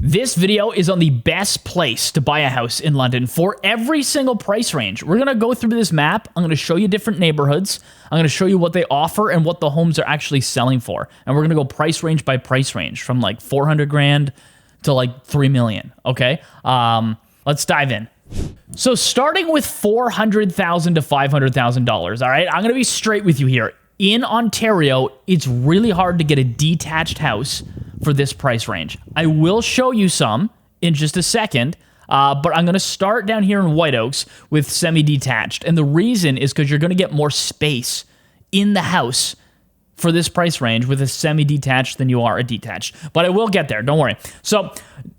This video is on the best place to buy a house in London for every single price range. We're going to go through this map. I'm going to show you different neighborhoods. I'm going to show you what they offer and what the homes are actually selling for. And we're going to go price range by price range from like 400 grand to like 3 million. Okay. Let's dive in. So starting with $400,000 to $500,000. All right. I'm going to be straight with you here. In Ontario, it's really hard to get a detached house for this price range. I will show you some in just a second, but I'm going to start down here in White Oaks with semi-detached. And the reason is because you're going to get more space in the house for this price range with a semi-detached than you are a detached. But I will get there, don't worry. So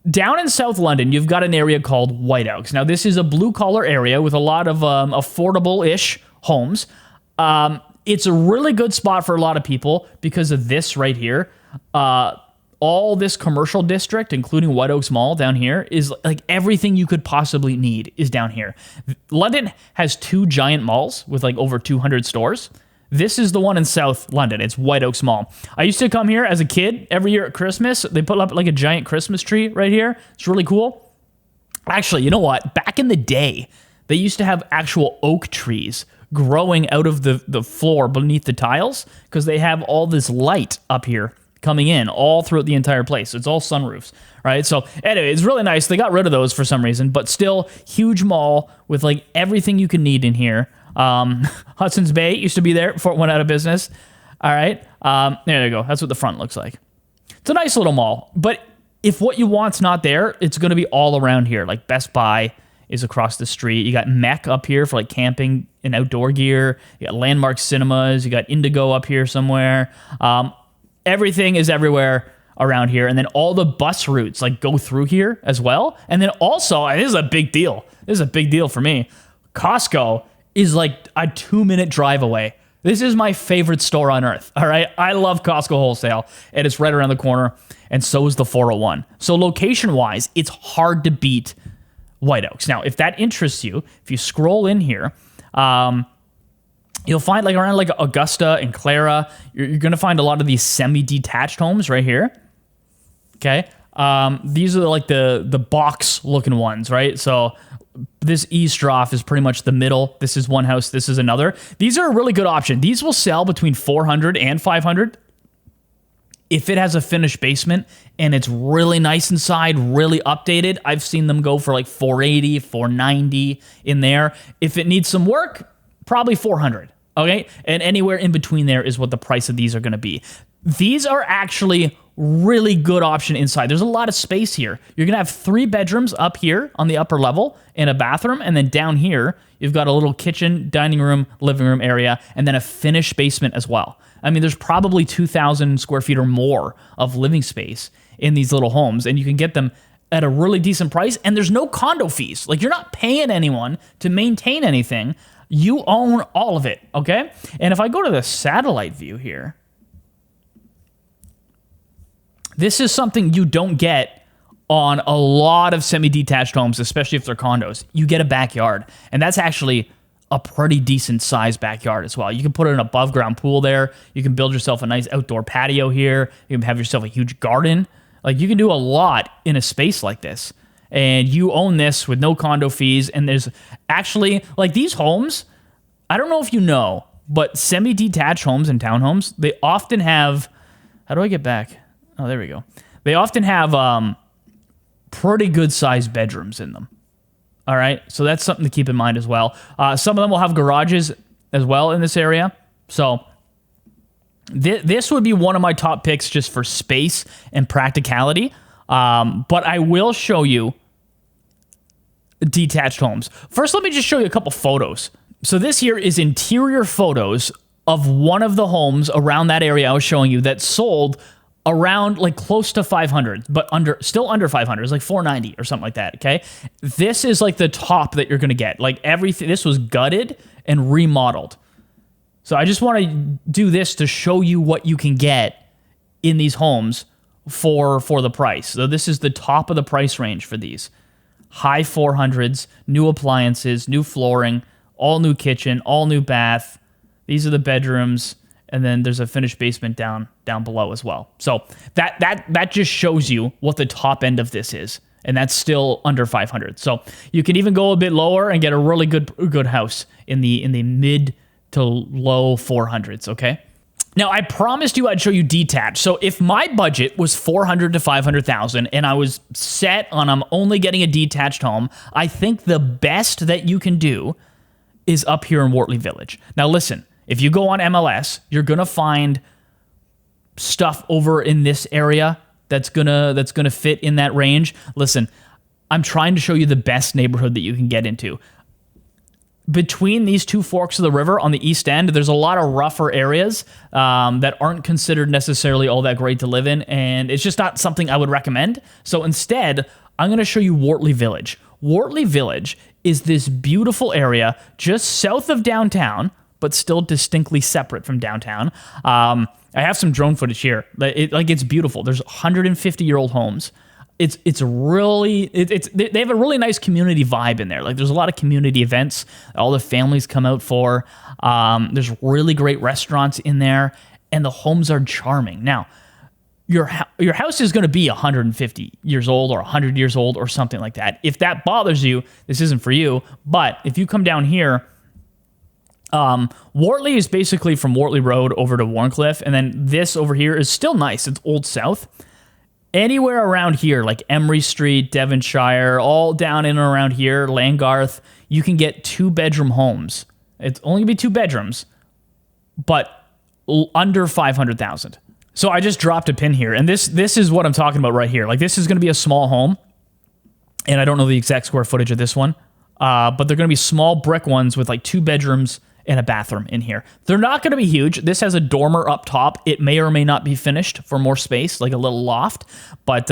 down in South London, you've got an area called White Oaks. Now, this is a blue-collar area with a lot of affordable-ish homes. It's a really good spot for a lot of people because of this right here. All this commercial district, including White Oaks Mall down here, is like everything you could possibly need is down here. London has 2 giant malls with like over 200 stores. This is the one in South London. It's White Oaks Mall. I used to come here as a kid every year at Christmas. They put up like a giant Christmas tree right here. It's really cool. Actually, you know what? Back in the day, they used to have actual oak trees growing out of the floor beneath the tiles because they have all this light up here coming in all throughout the entire place. It's all sunroofs, right? So anyway, it's really nice. They got rid of those for some reason, but still huge mall with like everything you can need in here. Hudson's Bay used to be there before it went out of business. All right. There you go. That's what the front looks like. It's a nice little mall, but if what you want's not there, it's going to be all around here. Like Best Buy is across the street. You got Mech up here for like camping and outdoor gear. You got Landmark Cinemas. You got Indigo up here somewhere. Everything is everywhere around here. And then all the bus routes like go through here as well. And then also, and this is a big deal. This is a big deal for me. Costco is like a 2-minute drive away. This is my favorite store on earth. All right. I love Costco wholesale and it's right around the corner. And so is the 401. So location wise, it's hard to beat White Oaks. Now, if that interests you, if you scroll in here, you'll find like around like Augusta and Clara, you're going to find a lot of these semi-detached homes right here. Okay. These are like the box looking ones, right? So this Eastroff is pretty much the middle. This is one house. This is another. These are a really good option. These will sell between 400 and 500 if it has a finished basement and it's really nice inside, really updated. I've seen them go for like 480, 490 in there. If it needs some work, probably 400. Okay. And anywhere in between there is what the price of these are going to be. These are actually really good option inside. There's a lot of space here. You're going to have 3 bedrooms up here on the upper level and a bathroom. And then down here, you've got a little kitchen, dining room, living room area, and then a finished basement as well. I mean, there's probably 2,000 square feet or more of living space in these little homes, and you can get them at a really decent price. And there's no condo fees. Like, you're not paying anyone to maintain anything. You own all of it, okay? And if I go to the satellite view here, this is something you don't get on a lot of semi-detached homes, especially if they're condos. You get a backyard, and that's actually a pretty decent sized backyard as well. You can put an above ground pool there. You can build yourself a nice outdoor patio here. You can have yourself a huge garden. Like, you can do a lot in a space like this. And you own this with no condo fees. And there's actually, like, these homes, I don't know if you know, but semi-detached homes and townhomes, they often have, how do I get back? Oh, there we go. They often have pretty good sized bedrooms in them. All right. So that's something to keep in mind as well. Some of them will have garages as well in this area. So this would be one of my top picks just for space and practicality. But I will show you detached homes. First, let me just show you a couple photos. So this here is interior photos of one of the homes around that area I was showing you that sold around like close to 500, but still under 500. It's like 490 or something like that. Okay. This is like the top that you're going to get. Like everything, this was gutted and remodeled. So I just want to do this to show you what you can get in these homes for the price. So this is the top of the price range for these. High 400s, new appliances, new flooring, all new kitchen, all new bath. These are the bedrooms. and then there's a finished basement down below as well. So that just shows you what the top end of this is, and that's still under 500. So you can even go a bit lower and get a really good house in the mid to low 400s. Okay. Now, I promised you I'd show you detached. So if my budget was 400 to 500,000 and I was set on I'm only getting a detached home, I think the best that you can do is up here in Wortley Village. Now, listen, if you go on MLS, you're going to find stuff over in this area that's going to fit in that range. Listen, I'm trying to show you the best neighborhood that you can get into. Between these two forks of the river on the east end, there's a lot of rougher areas that aren't considered necessarily all that great to live in, and it's just not something I would recommend. So instead, I'm going to show you Wortley Village. Wortley Village is this beautiful area just south of downtown, but still distinctly separate from downtown. I have some drone footage here. It's beautiful. There's 150-year-old homes. They have a really nice community vibe in there. Like, there's a lot of community events all the families come out for. There's really great restaurants in there, and the homes are charming. Now, your house is going to be 150 years old or 100 years old or something like that. If that bothers you, this isn't for you. But if you come down here, Wortley is basically from Wortley Road over to Warncliffe, and then this over here is still nice. It's Old South. Anywhere around here, like Emery Street, Devonshire, all down in and around here, Langarth, you can get 2-bedroom homes. It's only going to be 2 bedrooms, but under 500,000. So I just dropped a pin here, and this is what I'm talking about right here. Like, this is going to be a small home, and I don't know the exact square footage of this one, but they're going to be small brick ones with like 2 bedrooms and a bathroom in here. They're not going to be huge. This has a dormer up top. It may or may not be finished for more space, like a little loft. But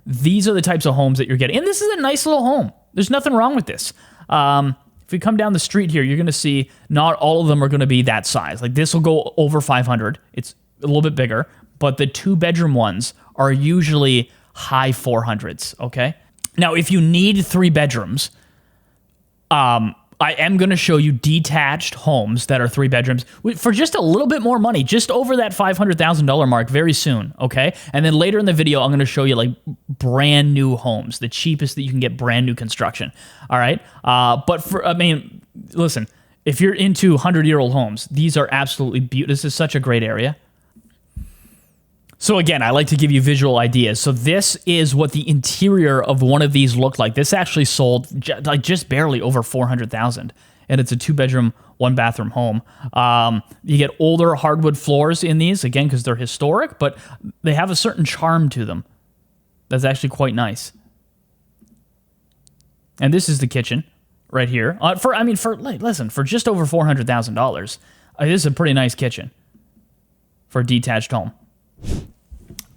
these are the types of homes that you're getting. And this is a nice little home. There's nothing wrong with this. If you come down the street here, you're going to see not all of them are going to be that size. Like, this will go over 500. It's a little bit bigger. But the 2-bedroom ones are usually high 400s, okay? Now, if you need 3 bedrooms, I am going to show you detached homes that are 3 bedrooms for just a little bit more money, just over that $500,000 mark very soon, okay? And then later in the video, I'm going to show you like brand new homes, the cheapest that you can get brand new construction, all right? Listen, if you're into 100-year-old homes, these are absolutely beautiful. This is such a great area. So again, I like to give you visual ideas. So this is what the interior of one of these looked like. This actually sold just barely over 400,000, and it's a 2-bedroom, 1-bathroom home. You get older hardwood floors in these, again, because they're historic, but they have a certain charm to them. That's actually quite nice. And this is the kitchen right here. For just over $400,000, this is a pretty nice kitchen for a detached home.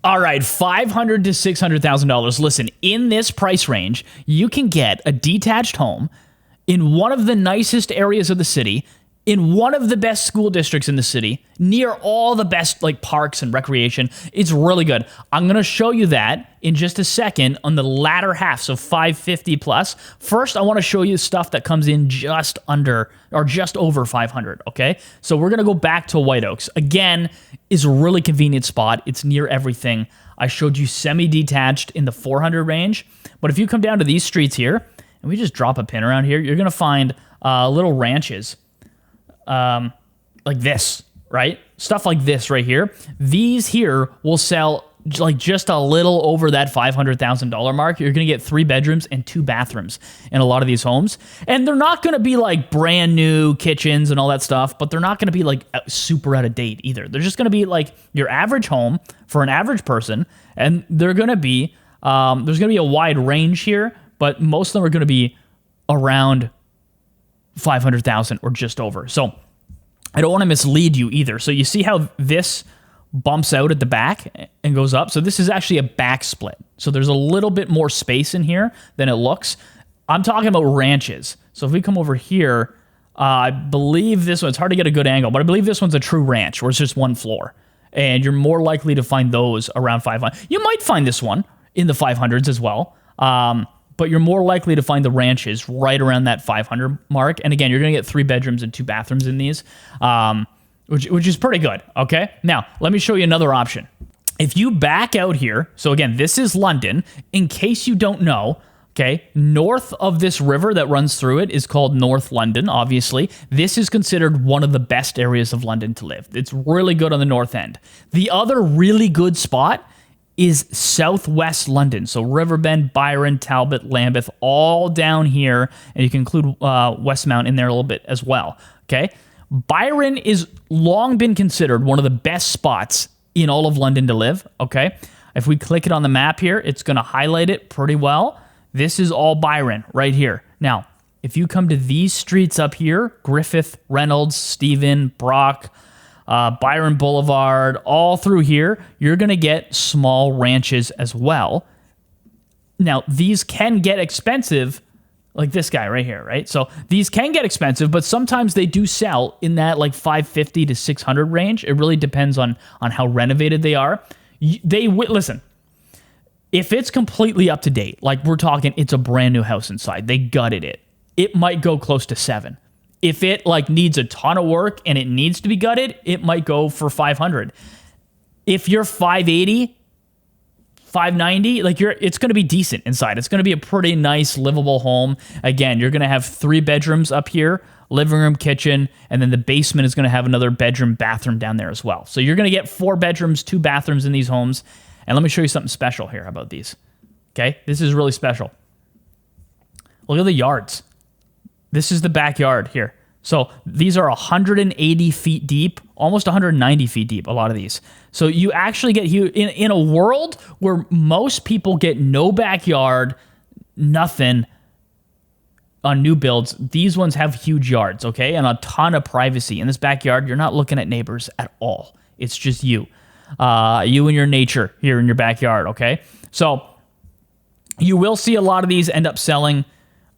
All right, $500,000 to $600,000. Listen, in this price range, you can get a detached home in one of the nicest areas of the city, in one of the best school districts in the city, near all the best like parks and recreation. It's really good. I'm going to show you that in just a second on the latter half, so 550 plus. First, I want to show you stuff that comes in just under or just over 500, okay? So we're going to go back to White Oaks. Again, is a really convenient spot. It's near everything. I showed you semi-detached in the 400 range, but if you come down to these streets here, and we just drop a pin around here, you're going to find little ranches. Like this, right? Stuff like this right here. These here will sell like just a little over that $500,000 mark. You're going to get 3 bedrooms and 2 bathrooms in a lot of these homes. And they're not going to be like brand new kitchens and all that stuff, but they're not going to be like super out of date either. They're just going to be like your average home for an average person. And they're going to be, there's going to be a wide range here, but most of them are going to be around 500,000 or just over. So I don't want to mislead you either. So you see how this bumps out at the back and goes up. So this is actually a back split. So there's a little bit more space in here than it looks. I'm talking about ranches. So if we come over here, I believe this one, it's hard to get a good angle, but I believe this one's a true ranch where it's just 1 floor. And you're more likely to find those around 500. You might find this one in the 500s as well. But you're more likely to find the ranches right around that 500 mark. And again, you're going to get 3 bedrooms and 2 bathrooms in these. which is pretty good, okay? Now, let me show you another option. If you back out here, so again, this is London. In case you don't know, okay, north of this river that runs through it is called North London, obviously. This is considered one of the best areas of London to live. It's really good on the north end. The other really good spot is southwest London. So Riverbend, Byron, Talbot, Lambeth, all down here. And you can include Westmount in there a little bit as well, okay? Byron is long been considered one of the best spots in all of London to live, okay? If we click it on the map here, it's going to highlight it pretty well. This is all Byron right here. Now, if you come to these streets up here, Griffith, Reynolds, Stephen, Brock, Byron Boulevard, all through here, you're going to get small ranches as well. Now, these can get expensive, like this guy right here, right? So these can get expensive, but sometimes they do sell in that like 550 to 600 range. It really depends on how renovated they are. Listen, if it's completely up to date, like we're talking, it's a brand new house inside, they gutted it, it might go close to 7. If it like needs a ton of work and it needs to be gutted, it might go for 500. If you're 580, 590, like it's going to be decent inside. It's going to be a pretty nice livable home. Again, you're going to have 3 bedrooms up here, living room, kitchen, and then the basement is going to have another bedroom, bathroom down there as well. So you're going to get 4 bedrooms, 2 bathrooms in these homes. And let me show you something special here about these. Okay, this is really special. Look at the yards. This is the backyard here. So these are 180 feet deep, almost 190 feet deep, a lot of these. So you actually get, in a world where most people get no backyard, nothing on new builds, these ones have huge yards, okay? And a ton of privacy. In this backyard, you're not looking at neighbors at all. It's just you. You and your nature here in your backyard, okay? So you will see a lot of these end up selling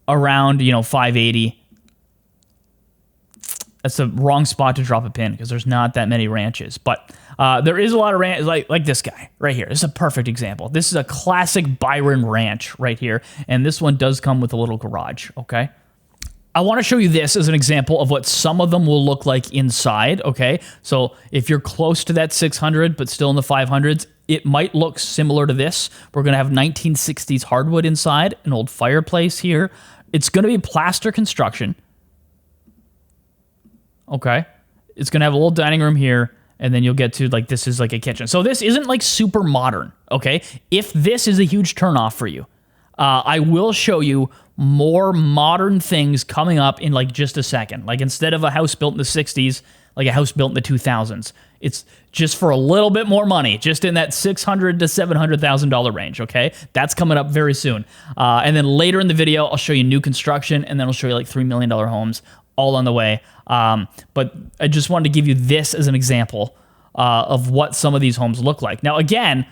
around, 580. That's the wrong spot to drop a pin because there's not that many ranches. But there is a lot of ranches, like this guy right here. This is a perfect example. This is a classic Byron ranch right here. And this one does come with a little garage, okay? I want to show you this as an example of what some of them will look like inside, okay? So if you're close to that 600 but still in the 500s, it might look similar to this. We're going to have 1960s hardwood inside, an old fireplace here. It's going to be plaster construction. Okay. It's going to have a little dining room here, and then you'll get to, like, this is like a kitchen. So this isn't, like, super modern, okay? If this is a huge turnoff for you, I will show you more modern things coming up in, like, just a second. Like, instead of a house built in the 60s, like a house built in the 2000s. It's just for a little bit more money, just in that $600,000 to $700,000 range, okay? That's coming up very soon. And then later in the video, I'll show you new construction, and then I'll show you, like, $3 million homes all on the way. But I just wanted to give you this as an example of what some of these homes look like. Now, again,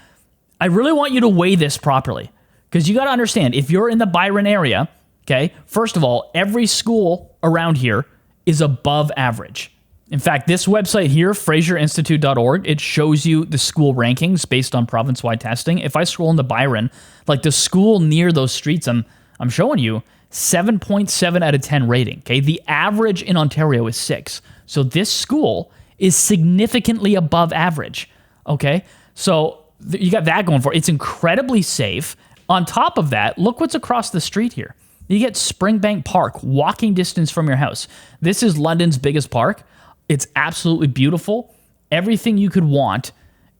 I really want you to weigh this properly because you got to understand, if you're in the Byron area, okay, first of all, every school around here is above average. In fact, this website here, FrazierInstitute.org, it shows you the school rankings based on province-wide testing. If I scroll into Byron, like the school near those streets I'm showing you, 7.7 out of 10 rating, okay? The average in Ontario is 6. So this school is significantly above average, okay? So you got that going for it. It's incredibly safe. On top of that, look what's across the street here. You get Springbank Park, walking distance from your house. This is London's biggest park. It's absolutely beautiful. Everything you could want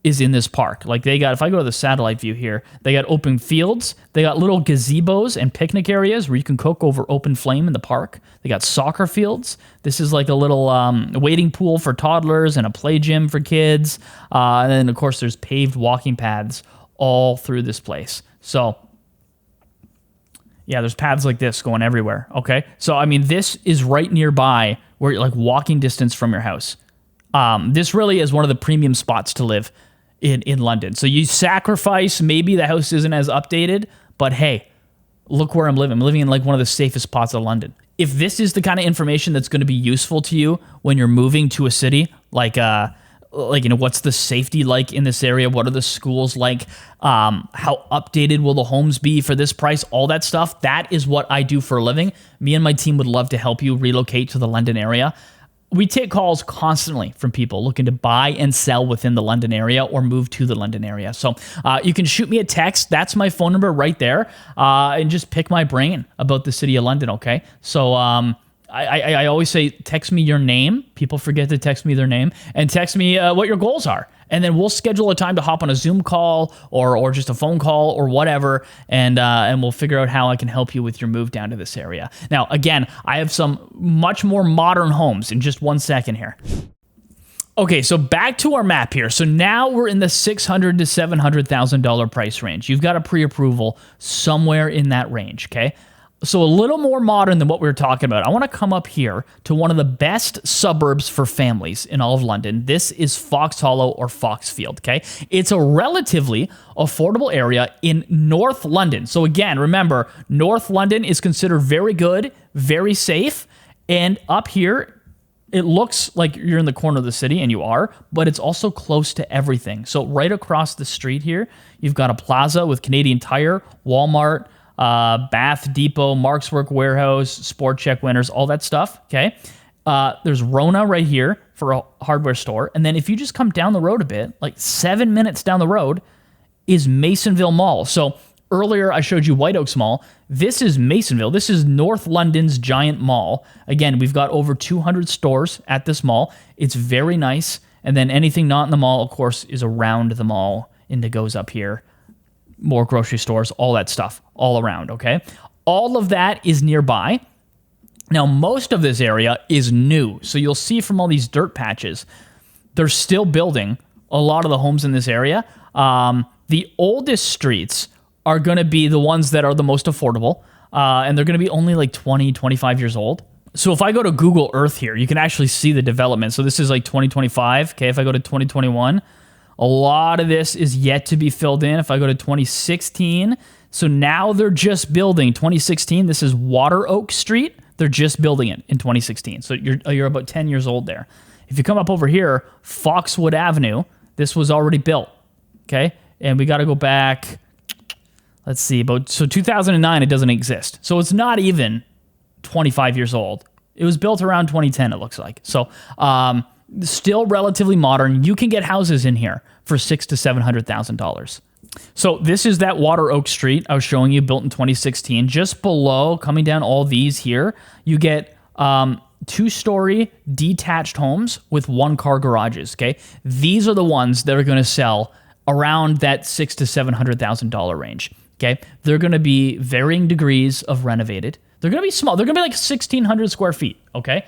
is in this park. Like they got, if I go to the satellite view here, they got open fields. They got little gazebos and picnic areas where you can cook over open flame in the park. They got soccer fields. This is like a little wading pool for toddlers and a play gym for kids. And then, of course, there's paved walking paths all through this place. So, yeah, there's paths like this going everywhere, okay? So, I mean, this is right nearby where you're like walking distance from your house. This really is one of the premium spots to live in London. So you sacrifice, maybe the house isn't as updated, but hey, look where I'm living. I'm living in like one of the safest spots of London. If this is the kind of information that's going to be useful to you when you're moving to a city, like what's the safety like in this area? What are the schools like? How updated will the homes be for this price? All that stuff. That is what I do for a living. Me and my team would love to help you relocate to the London area. we take calls constantly from people looking to buy and sell within the London area or move to the London area. So you can shoot me a text. That's my phone number right there. And just pick my brain about the city of London, okay? So I always say, text me your name. People forget to text me their name. And text me what your goals are. And then we'll schedule a time to hop on a Zoom call or just a phone call or whatever, and we'll figure out how I can help you with your move down to this area. Now, again, I have some much more modern homes in just 1 second here. Okay, so back to our map here. So now we're in the $600,000 to $700,000 price range. You've got a pre-approval somewhere in that range, okay? So a little more modern than what we were talking about. I want to come up here to one of the best suburbs for families in all of London. This is Fox Hollow or Foxfield, okay? It's a relatively affordable area in North London. So again, remember, North London is considered very good, very safe, and up here, it looks like you're in the corner of the city, and you are, but it's also close to everything. So right across the street here, you've got a plaza with Canadian Tire, Walmart, Bath Depot, Mark's Work Warehouse, Sport Check Winners, all that stuff, okay? There's Rona right here for a hardware store. And then if you just come down the road a bit, like 7 minutes down the road, is Masonville Mall. So earlier I showed you White Oaks Mall. This is Masonville. This is North London's giant mall. Again, we've got over 200 stores at this mall. It's very nice. And then anything not in the mall, of course, is around the mall. Indigo's up here. More grocery stores, all that stuff, all around, okay? All of that is nearby. Now, most of this area is new. So you'll see from all these dirt patches, they're still building a lot of the homes in this area. The oldest streets are going to be the ones that are the most affordable, and they're going to be only like 20, 25 years old. So if I go to Google Earth here, you can actually see the development. So this is like 2025, okay? If I go to 2021, a lot of this is yet to be filled in. If I go to 2016, so now they're just building 2016. This is Water Oak Street. They're just building it in 2016. So you're about 10 years old there. If you come up over here, Foxwood Avenue, this was already built, okay? And we got to go back, let's see, so 2009, it doesn't exist. So it's not even 25 years old. It was built around 2010, it looks like. So, still relatively modern. You can get houses in here for $600,000 to $700,000. So this is that Water Oak Street I was showing you, built in 2016. Just below, coming down all these here, you get 2-story detached homes with 1-car garages. Okay, these are the ones that are going to sell around that $600,000 to $700,000 range. Okay, they're going to be varying degrees of renovated. They're going to be small. They're going to be like 1,600 square feet. Okay.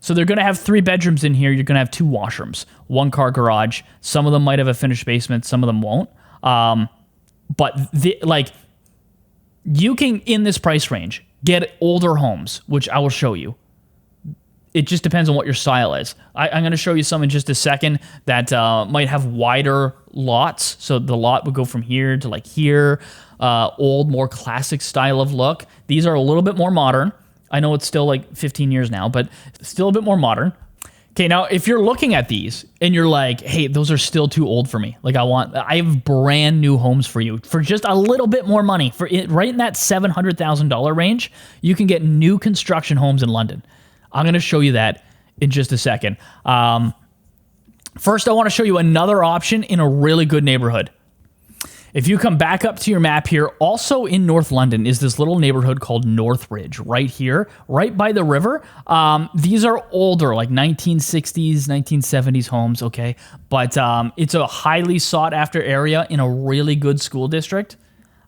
So they're going to have 3 bedrooms in here. You're going to have 2 washrooms, 1-car garage. Some of them might have a finished basement. Some of them won't. But you can, in this price range, get older homes, which I will show you. It just depends on what your style is. I'm going to show you some in just a second that might have wider lots. So the lot would go from here to like here. Old, more classic style of look. These are a little bit more modern. I know it's still like 15 years now, but still a bit more modern. Okay, now if you're looking at these and you're like, hey, those are still too old for me. Like I have brand new homes for you for just a little bit more money. For it, right in that $700,000 range, you can get new construction homes in London. I'm going to show you that in just a second. First, I want to show you another option in a really good neighborhood. If you come back up to your map here, also in North London is this little neighborhood called Northridge, right here, right by the river. These are older, like 1960s, 1970s homes, okay? But it's a highly sought-after area in a really good school district.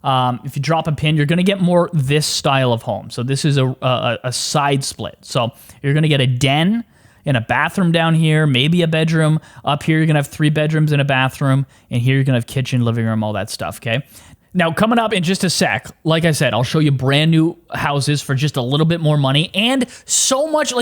If you drop a pin, you're going to get more this style of home. So this is a side split. So you're going to get a den and a bathroom down here, maybe a bedroom. Up here, you're going to have 3 bedrooms and a bathroom. And here, you're going to have kitchen, living room, all that stuff, okay? Now, coming up in just a sec, like I said, I'll show you brand new houses for just a little bit more money. And so much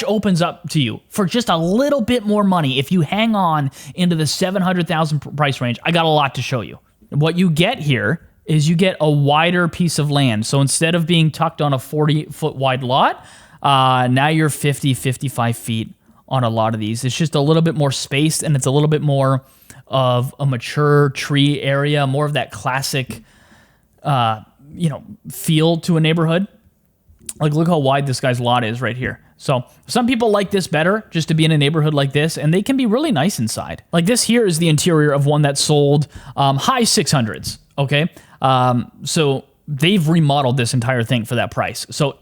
opens up to you for just a little bit more money. If you hang on into the $700,000 price range, I got a lot to show you. What you get here is you get a wider piece of land. So instead of being tucked on a 40-foot wide lot, now you're 50, 55 feet on a lot of these. It's just a little bit more spaced, and it's a little bit more of a mature tree area, more of that classic, feel to a neighborhood. Like, look how wide this guy's lot is right here. So some people like this better, just to be in a neighborhood like this, and they can be really nice inside. Like this here is the interior of one that sold high 600s, okay? So they've remodeled this entire thing for that price. So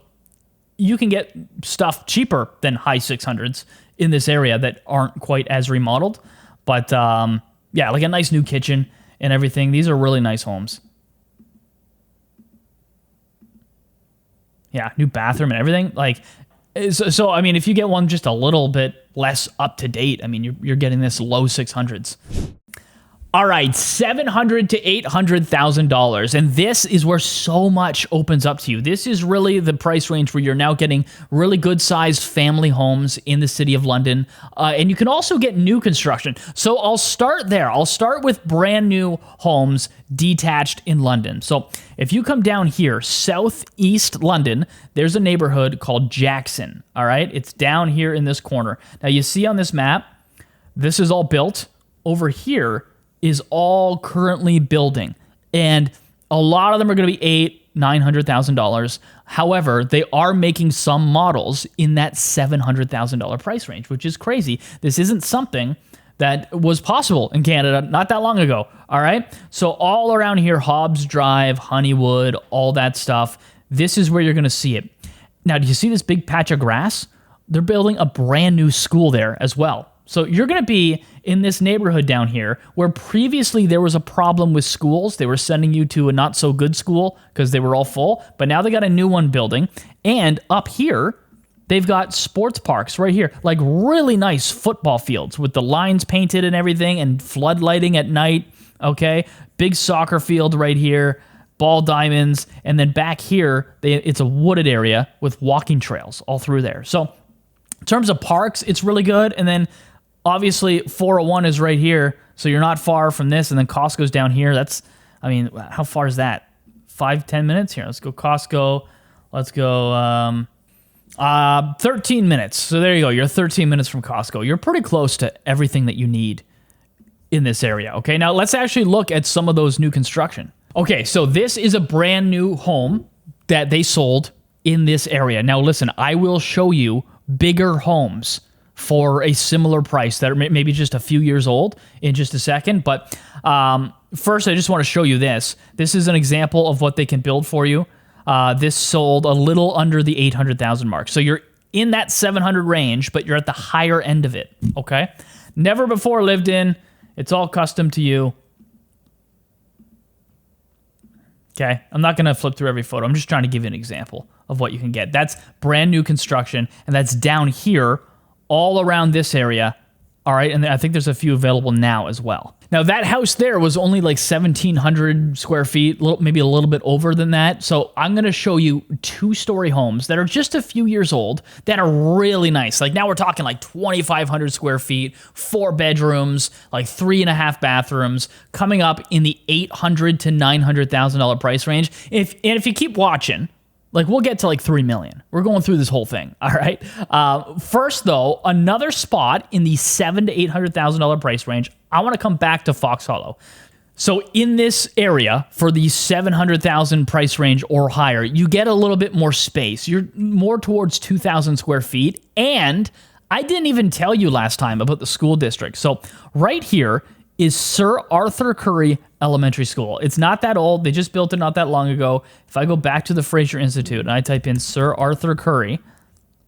you can get stuff cheaper than high 600s in this area that aren't quite as remodeled. But yeah, like a nice new kitchen and everything. These are really nice homes. Yeah, new bathroom and everything. Like, so I mean, if you get one just a little bit less up to date, I mean, you're getting this low 600s. All right, $700,000 to $800,000, and this is where so much opens up to you. This is really the price range where you're now getting really good-sized family homes in the city of London, and you can also get new construction. So I'll start there. I'll start with brand new homes detached in London. So if you come down here, southeast London, there's a neighborhood called Jackson. All right, it's down here in this corner. Now you see on this map, this is all built. Over here is all currently building, and a lot of them are going to be $900,000. However, they are making some models in that $700,000 price range, which is crazy. This isn't something that was possible in Canada not that long ago. All right, so all around here, Hobbs Drive, Honeywood, all that stuff. This is where you're going to see it. Now, do you see this big patch of grass? They're building a brand new school there as well. So you're going to be in this neighborhood down here where previously there was a problem with schools. They were sending you to a not so good school because they were all full, but now they got a new one building. And up here, they've got sports parks right here, like really nice football fields with the lines painted and everything and flood lighting at night, okay? Big soccer field right here, ball diamonds, and then back here, it's a wooded area with walking trails all through there. So in terms of parks, it's really good. And then obviously, 401 is right here, so you're not far from this, and then Costco's down here. That's, I mean, how far is that? 5-10 minutes? Here, let's go Costco. Let's go 13 minutes. So there you go. You're 13 minutes from Costco. You're pretty close to everything that you need in this area, okay? Now, let's actually look at some of those new construction. Okay, so this is a brand new home that they sold in this area. Now, listen, I will show you bigger homes for a similar price that are maybe just a few years old in just a second. But first, I just want to show you this. This is an example of what they can build for you. This sold a little under the 800,000 mark. So you're in that 700 range, but you're at the higher end of it, okay? Never before lived in. It's all custom to you. Okay, I'm not going to flip through every photo. I'm just trying to give you an example of what you can get. That's brand new construction, and that's down here all around this area. All right, and I think there's a few available now as well. Now, that house there was only like 1,700 square feet, maybe a little bit over than that. So I'm going to show you 2-story homes that are just a few years old that are really nice. Like now we're talking like 2,500 square feet, 4 bedrooms, like 3.5 bathrooms, coming up in the $800,000 to $900,000 price range. If you keep watching, like we'll get to like 3 million. We're going through this whole thing. All right. First though, another spot in the $700,000 to $800,000 price range. I want to come back to Fox Hollow. So in this area for the 700,000 price range or higher, you get a little bit more space. You're more towards 2,000 square feet. And I didn't even tell you last time about the school district. So right here is Sir Arthur Currie Elementary School. It's not that old. They just built it not that long ago. If I go back to the Fraser Institute and I type in Sir Arthur Currie,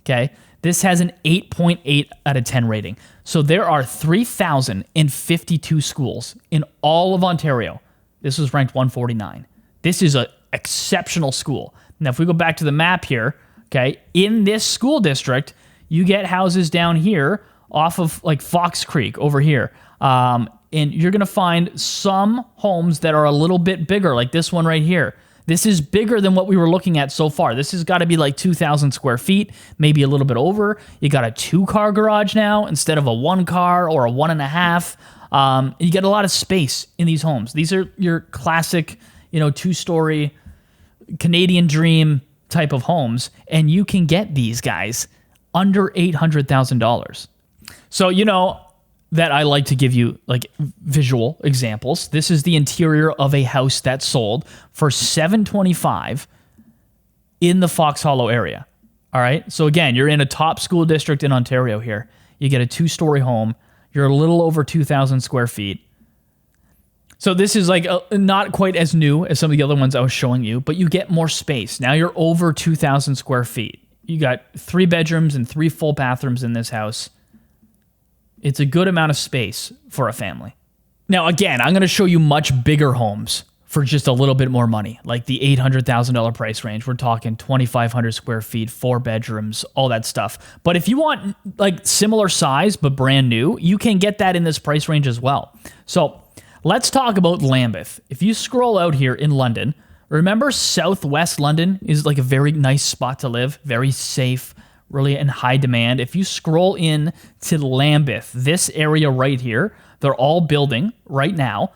okay, this has an 8.8 out of 10 rating. So there are 3,052 schools in all of Ontario. This was ranked 149. This is an exceptional school. Now, if we go back to the map here, okay, in this school district, you get houses down here off of like Fox Creek over here. And you're going to find some homes that are a little bit bigger, like this one right here. This is bigger than what we were looking at so far. This has got to be like 2,000 square feet, maybe a little bit over. You got a 2-car garage now instead of a 1-car or a 1.5. You get a lot of space in these homes. These are your classic, 2-story Canadian dream type of homes, and you can get these guys under $800,000. So, that I like to give you like visual examples. This is the interior of a house that sold for $725,000 in the Fox Hollow area. All right. So again, you're in a top school district in Ontario here. You get a 2-story home. You're a little over 2,000 square feet. So this is like not quite as new as some of the other ones I was showing you, but you get more space. Now you're over 2,000 square feet. You got 3 bedrooms and 3 full bathrooms in this house. It's a good amount of space for a family. Now, again, I'm going to show you much bigger homes for just a little bit more money, like the $800,000 price range. We're talking 2,500 square feet, 4 bedrooms, all that stuff. But if you want like similar size but brand new, you can get that in this price range as well. So let's talk about Lambeth. If you scroll out here in London, remember Southwest London is like a very nice spot to live, very safe, really in high demand. If you scroll in to Lambeth, this area right here, they're all building right now.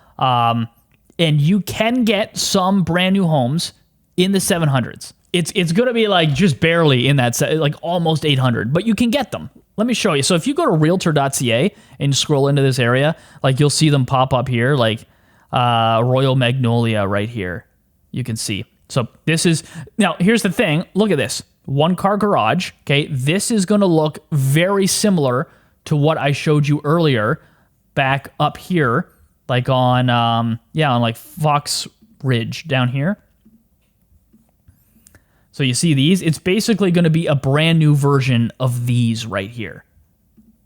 And you can get some brand new homes in the 700s. It's going to be like just barely in that, like almost 800, but you can get them. Let me show you. So if you go to realtor.ca and scroll into this area, like you'll see them pop up here, like Royal Magnolia right here. You can see. So this is, now here's the thing. Look at this. 1-car garage. Okay. This is going to look very similar to what I showed you earlier back up here, like on, on like Fox Ridge down here. So you see these, it's basically going to be a brand new version of these right here.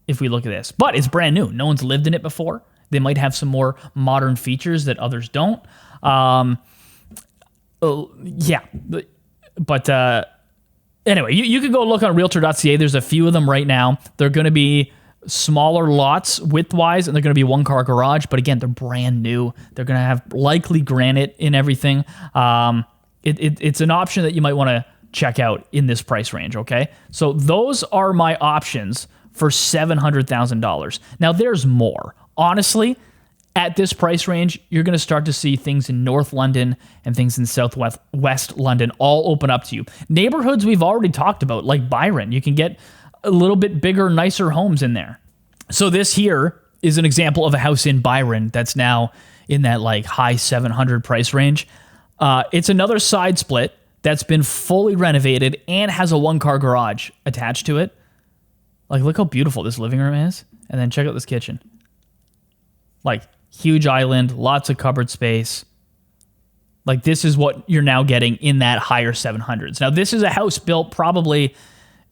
If we look at this, but it's brand new. No one's lived in it before. They might have some more modern features that others don't. Anyway, you can go look on realtor.ca. There's a few of them right now. They're going to be smaller lots width-wise, and they're going to be 1-car garage. But again, they're brand new. They're going to have likely granite in everything. It's an option that you might want to check out in this price range, okay? So those are my options for $700,000. Now, there's more. Honestly, at this price range, you're going to start to see things in North London and things in West London all open up to you. Neighborhoods we've already talked about, like Byron. You can get a little bit bigger, nicer homes in there. So this here is an example of a house in Byron that's now in that like high 700 price range. It's another side split that's been fully renovated and has a 1-car garage attached to it. Like, look how beautiful this living room is. And then check out this kitchen. Like, huge island, lots of cupboard space. Like, this is what you're now getting in that higher 700s. Now, this is a house built probably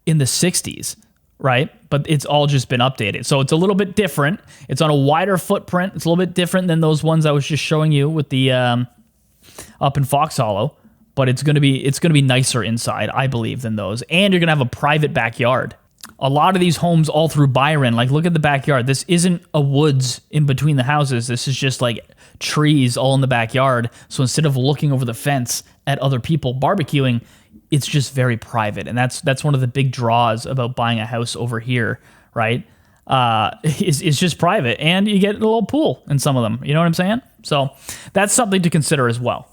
in the 60s, right? But it's all just been updated. So it's a little bit different. It's on a wider footprint. It's a little bit different than those ones I was just showing you with the up in Fox Hollow. But it's going to be nicer inside, I believe, than those. And you're going to have a private backyard. A lot of these homes all through Byron, like look at the backyard. This isn't a woods in between the houses. This is just like trees all in the backyard. So instead of looking over the fence at other people barbecuing, it's just very private. And that's one of the big draws about buying a house over here, right? It's just private. And you get a little pool in some of them. You know what I'm saying? So that's something to consider as well.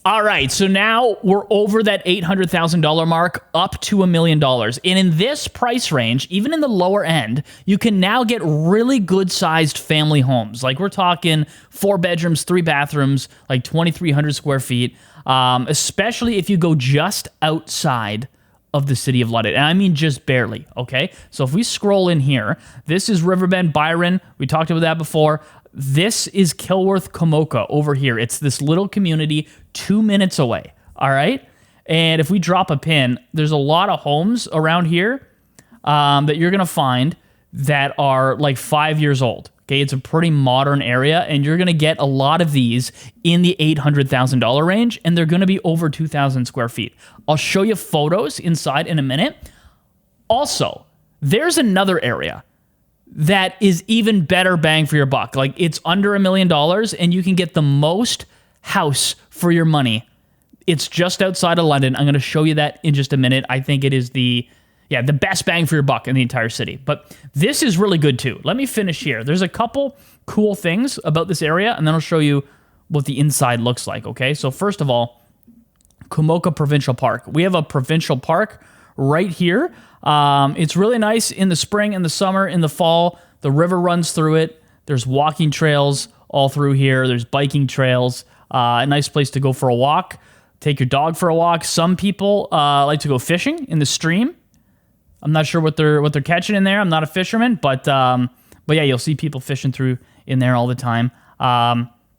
All right, so now we're over that $800,000 mark, up to $1 million. And in this price range, even in the lower end, you can now get really good-sized family homes. Like we're talking 4 bedrooms, 3 bathrooms, like 2,300 square feet, especially if you go just outside of the city of London. And I mean just barely, okay? So if we scroll in here, this is Riverbend, Byron. We talked about that before. This is Kilworth, Komoka over here. It's this little community 2 minutes away, all right? And if we drop a pin, there's a lot of homes around here that you're going to find that are like 5 years old, okay? It's a pretty modern area, and you're going to get a lot of these in the $800,000 range, and they're going to be over 2,000 square feet. I'll show you photos inside in a minute. Also, there's another area that is even better bang for your buck. Like it's under $1 million and you can get the most house for your money. It's just outside of London. I'm going to show you that in just a minute. I think it is the best bang for your buck in the entire city. But this is really good too. Let me finish here. There's a couple cool things about this area, and then I'll show you what the inside looks like, okay? So first of all, Komoka Provincial Park. We have a provincial park right here. It's really nice in the spring, in the summer, in the fall. The river runs through it. There's walking trails all through here. There's biking trails. A nice place to go for a walk, take your dog for a walk. Some people like to go fishing in the stream. I'm not sure what they're catching in there. I'm not a fisherman, but yeah, you'll see people fishing through in there all the time.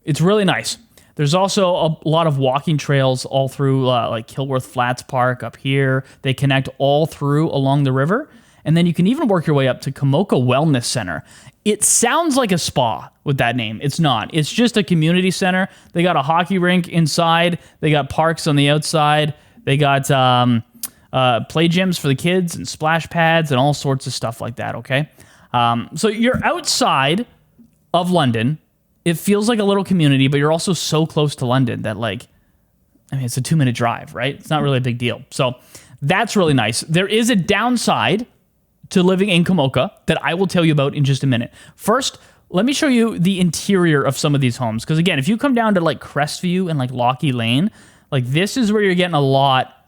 It's really nice. There's also a lot of walking trails all through like Kilworth Flats Park up here. They connect all through along the river. And then you can even work your way up to Komoka Wellness Center. It sounds like a spa with that name. It's not. It's just a community center. They got a hockey rink inside. They got parks on the outside. They got play gyms for the kids and splash pads and all sorts of stuff like that, okay? So you're outside of London. It feels like a little community, but you're also so close to London that, like, I mean, it's a 2-minute drive, right? It's not really a big deal. So that's really nice. There is a downside to living in Komoka that I will tell you about in just a minute. First, let me show you the interior of some of these homes. Because again, if you come down to like Crestview and like Lockheed Lane, like this is where you're getting a lot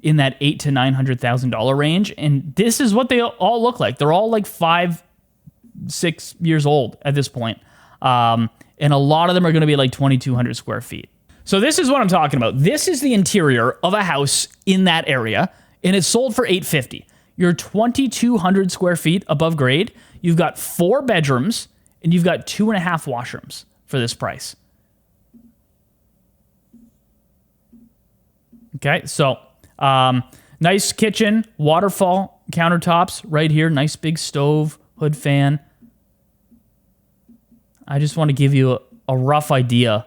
in that $800,000 to $900,000 range. And this is what they all look like. They're all like 5-6 years old at this point. And a lot of them are going to be like 2,200 square feet. So this is what I'm talking about. This is the interior of a house in that area, and it's sold for $850,000. You're 2,200 square feet above grade. You've got 4 bedrooms, and you've got 2.5 washrooms for this price. Okay, so nice kitchen, waterfall countertops right here. Nice big stove, hood fan. I just want to give you a rough idea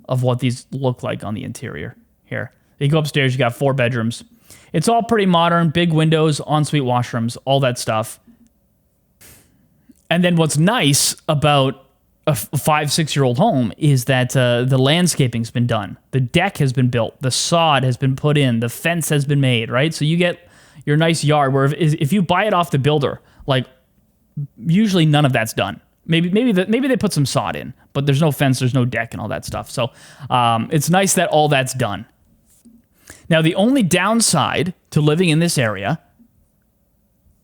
of what these look like on the interior here. You go upstairs, you got 4 bedrooms. It's all pretty modern, big windows, ensuite washrooms, all that stuff. And then what's nice about a 5-6-year-old home is that the landscaping's been done. The deck has been built. The sod has been put in. The fence has been made, right? So you get your nice yard where if you buy it off the builder, like usually none of that's done. Maybe they put some sod in, but there's no fence, there's no deck and all that stuff. So it's nice that all that's done. Now, the only downside to living in this area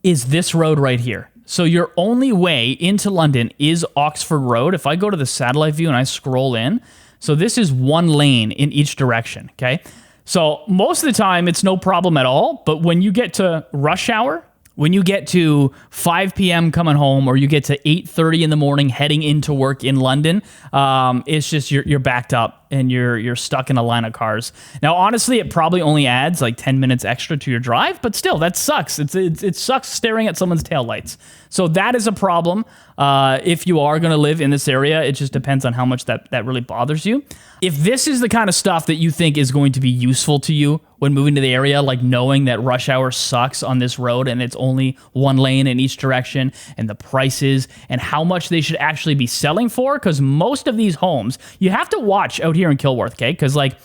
is this road right here. So your only way into London is Oxford Road. If I go to the satellite view and I scroll in, so this is 1 lane in each direction, okay? So most of the time, it's no problem at all. But when you get to rush hour, when you get to 5 p.m. coming home, or you get to 8:30 in the morning heading into work in London, it's just you're backed up and you're stuck in a line of cars. Now, honestly, it probably only adds like 10 minutes extra to your drive, but still, that sucks. It sucks staring at someone's taillights. So that is a problem. If you are going to live in this area, it just depends on how much that really bothers you. If this is the kind of stuff that you think is going to be useful to you when moving to the area, like knowing that rush hour sucks on this road and it's only 1 lane in each direction, and the prices and how much they should actually be selling for, because most of these homes, you have to watch out here in Kilworth, okay? Because like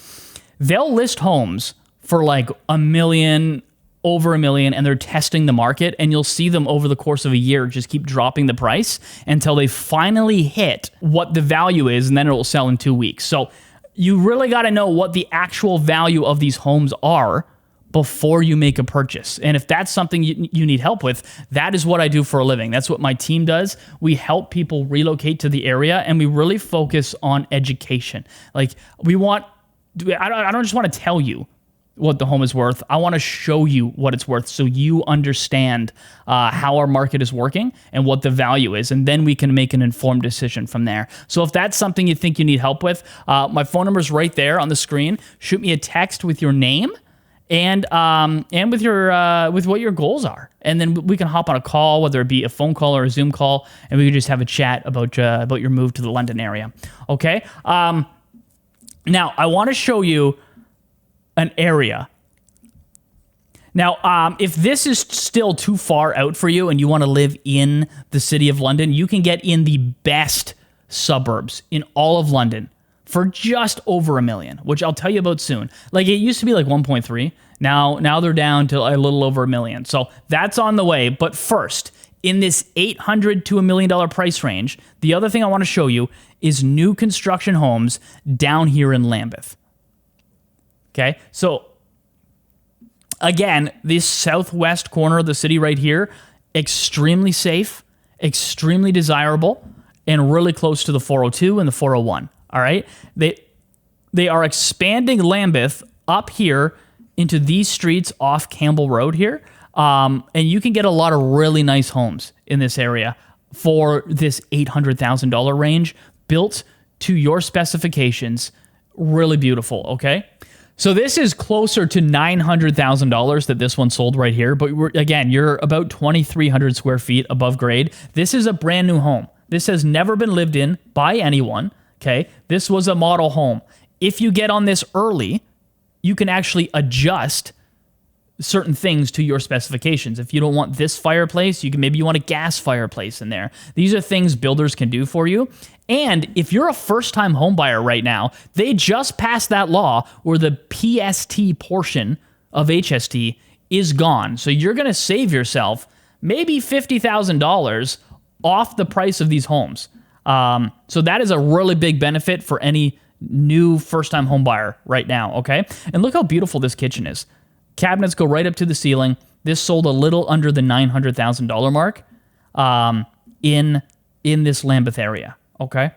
they'll list homes for like $1 million, over $1 million, and they're testing the market, and you'll see them over the course of a year just keep dropping the price until they finally hit what the value is, and then it will sell in 2 weeks. So you really got to know what the actual value of these homes are before you make a purchase. And if that's something you need help with, that is what I do for a living. That's what my team does. We help people relocate to the area, and we really focus on education. Like I don't just want to tell you what the home is worth. I want to show you what it's worth so you understand how our market is working and what the value is, and then we can make an informed decision from there. So if that's something you think you need help with, my phone number is right there on the screen. Shoot me a text with your name and with what your goals are, and then we can hop on a call, whether it be a phone call or a Zoom call, and we can just have a chat about your move to the London area. Okay. Now I want to show you an area. Now, if this is still too far out for you and you want to live in the city of London, you can get in the best suburbs in all of London for just over $1 million, which I'll tell you about soon. Like it used to be like 1.3. Now they're down to a little over $1 million. So that's on the way. But first, in this $800,000 to $1 million price range, the other thing I want to show you is new construction homes down here in Lambeth. Okay, so again, this southwest corner of the city right here, extremely safe, extremely desirable, and really close to the 402 and the 401. All right, they are expanding Lambeth up here into these streets off Campbell Road here. And you can get a lot of really nice homes in this area for this $800,000 range, built to your specifications. Really beautiful, okay? So this is closer to $900,000 that this one sold right here. But again, you're about 2,300 square feet above grade. This is a brand new home. This has never been lived in by anyone, okay? This was a model home. If you get on this early, you can actually adjust certain things to your specifications. If you don't want this fireplace, maybe you want a gas fireplace in there. These are things builders can do for you. And if you're a first-time home buyer right now, they just passed that law where the PST portion of HST is gone. So you're going to save yourself maybe $50,000 off the price of these homes. So that is a really big benefit for any new first-time home buyer right now, okay? And look how beautiful this kitchen is. Cabinets go right up to the ceiling. This sold a little under the $900,000 mark in this Lambeth area, okay?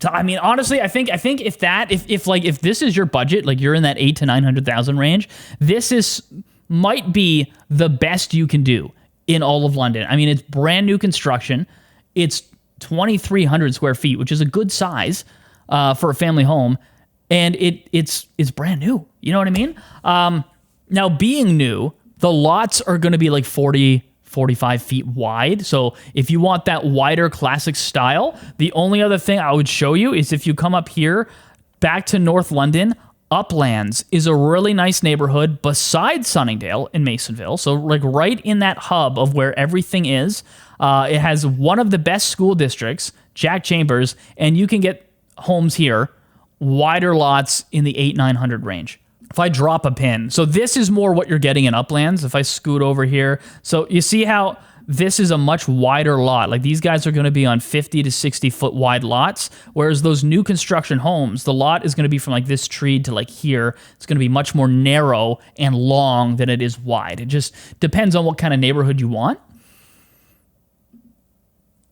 So I mean, honestly, I think if this is your budget, like you're in that $800,000 to $900,000 range, this might be the best you can do in all of London. I mean, it's brand new construction. It's 2,300 square feet, which is a good size for a family home. And it's brand new. You know what I mean? Now, being new, the lots are going to be like 40, 45 feet wide. So if you want that wider classic style, the only other thing I would show you is if you come up here back to North London, Uplands is a really nice neighborhood beside Sunningdale in Masonville. So like right in that hub of where everything is. It has one of the best school districts, Jack Chambers, and you can get homes here, wider lots in the 800-900 range. If I drop a pin, so this is more what you're getting in Uplands. If I scoot over here, so you see how this is a much wider lot. Like these guys are going to be on 50 to 60 foot wide lots, whereas those new construction homes, the lot is going to be from like this tree to like here. It's going to be much more narrow and long than it is wide. It just depends on what kind of neighborhood you want.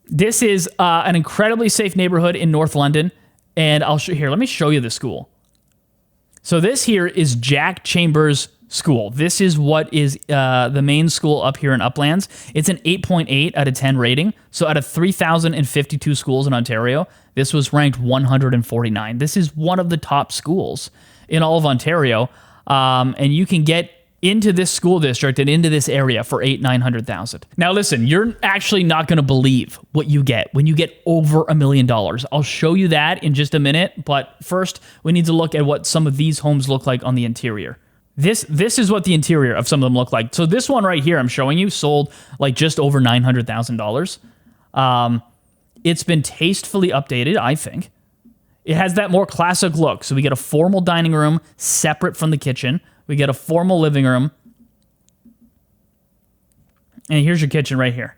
This is an incredibly safe neighborhood in North London. And let me show you the school. So this here is Jack Chambers School. This is what is the main school up here in Uplands. It's an 8.8 out of 10 rating. So out of 3,052 schools in Ontario, this was ranked 149. This is one of the top schools in all of Ontario. And you can get into this school district and into this area for $800,000-900,000. Now listen, you're actually not going to believe what you get when you get over $1 million. I'll show you that in just a minute, but first we need to look at what some of these homes look like on the interior. This is what the interior of some of them look like. So this one right here I'm showing you sold like just over $900,000. It's been tastefully updated, I think. It has that more classic look. So we get a formal dining room separate from the kitchen. We get a formal living room. And here's your kitchen right here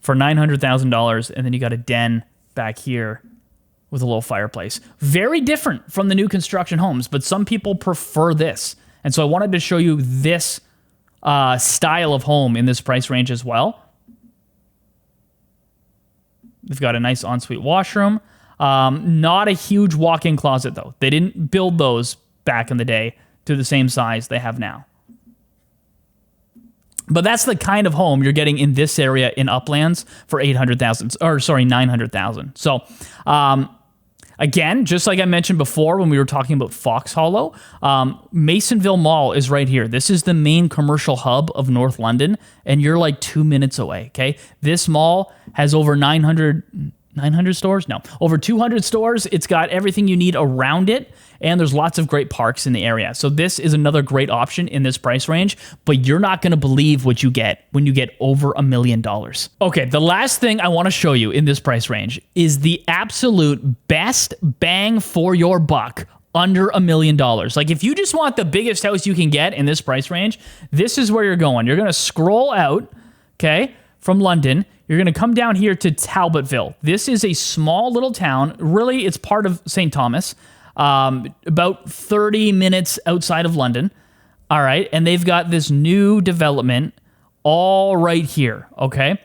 for $900,000. And then you got a den back here with a little fireplace. Very different from the new construction homes, but some people prefer this. And so I wanted to show you this style of home in this price range as well. They've got a nice ensuite washroom. Not a huge walk-in closet, though. They didn't build those back in the day to the same size they have now. But that's the kind of home you're getting in this area in Uplands for $900,000. So, again, just like I mentioned before when we were talking about Fox Hollow, Masonville Mall is right here. This is the main commercial hub of North London, and you're like 2 minutes away, okay? This mall has over 900 stores? No, over 200 stores. It's got everything you need around it, and there's lots of great parks in the area. So this is another great option in this price range, but you're not going to believe what you get when you get over $1 million. Okay, the last thing I want to show you in this price range is the absolute best bang for your buck under $1 million. Like if you just want the biggest house you can get in this price range, this is where you're going. You're going to scroll out, okay, from London. You're going to come down here to Talbotville. This is a small little town. Really, it's part of St. Thomas, about 30 minutes outside of London. All right, and they've got this new development all right here, okay?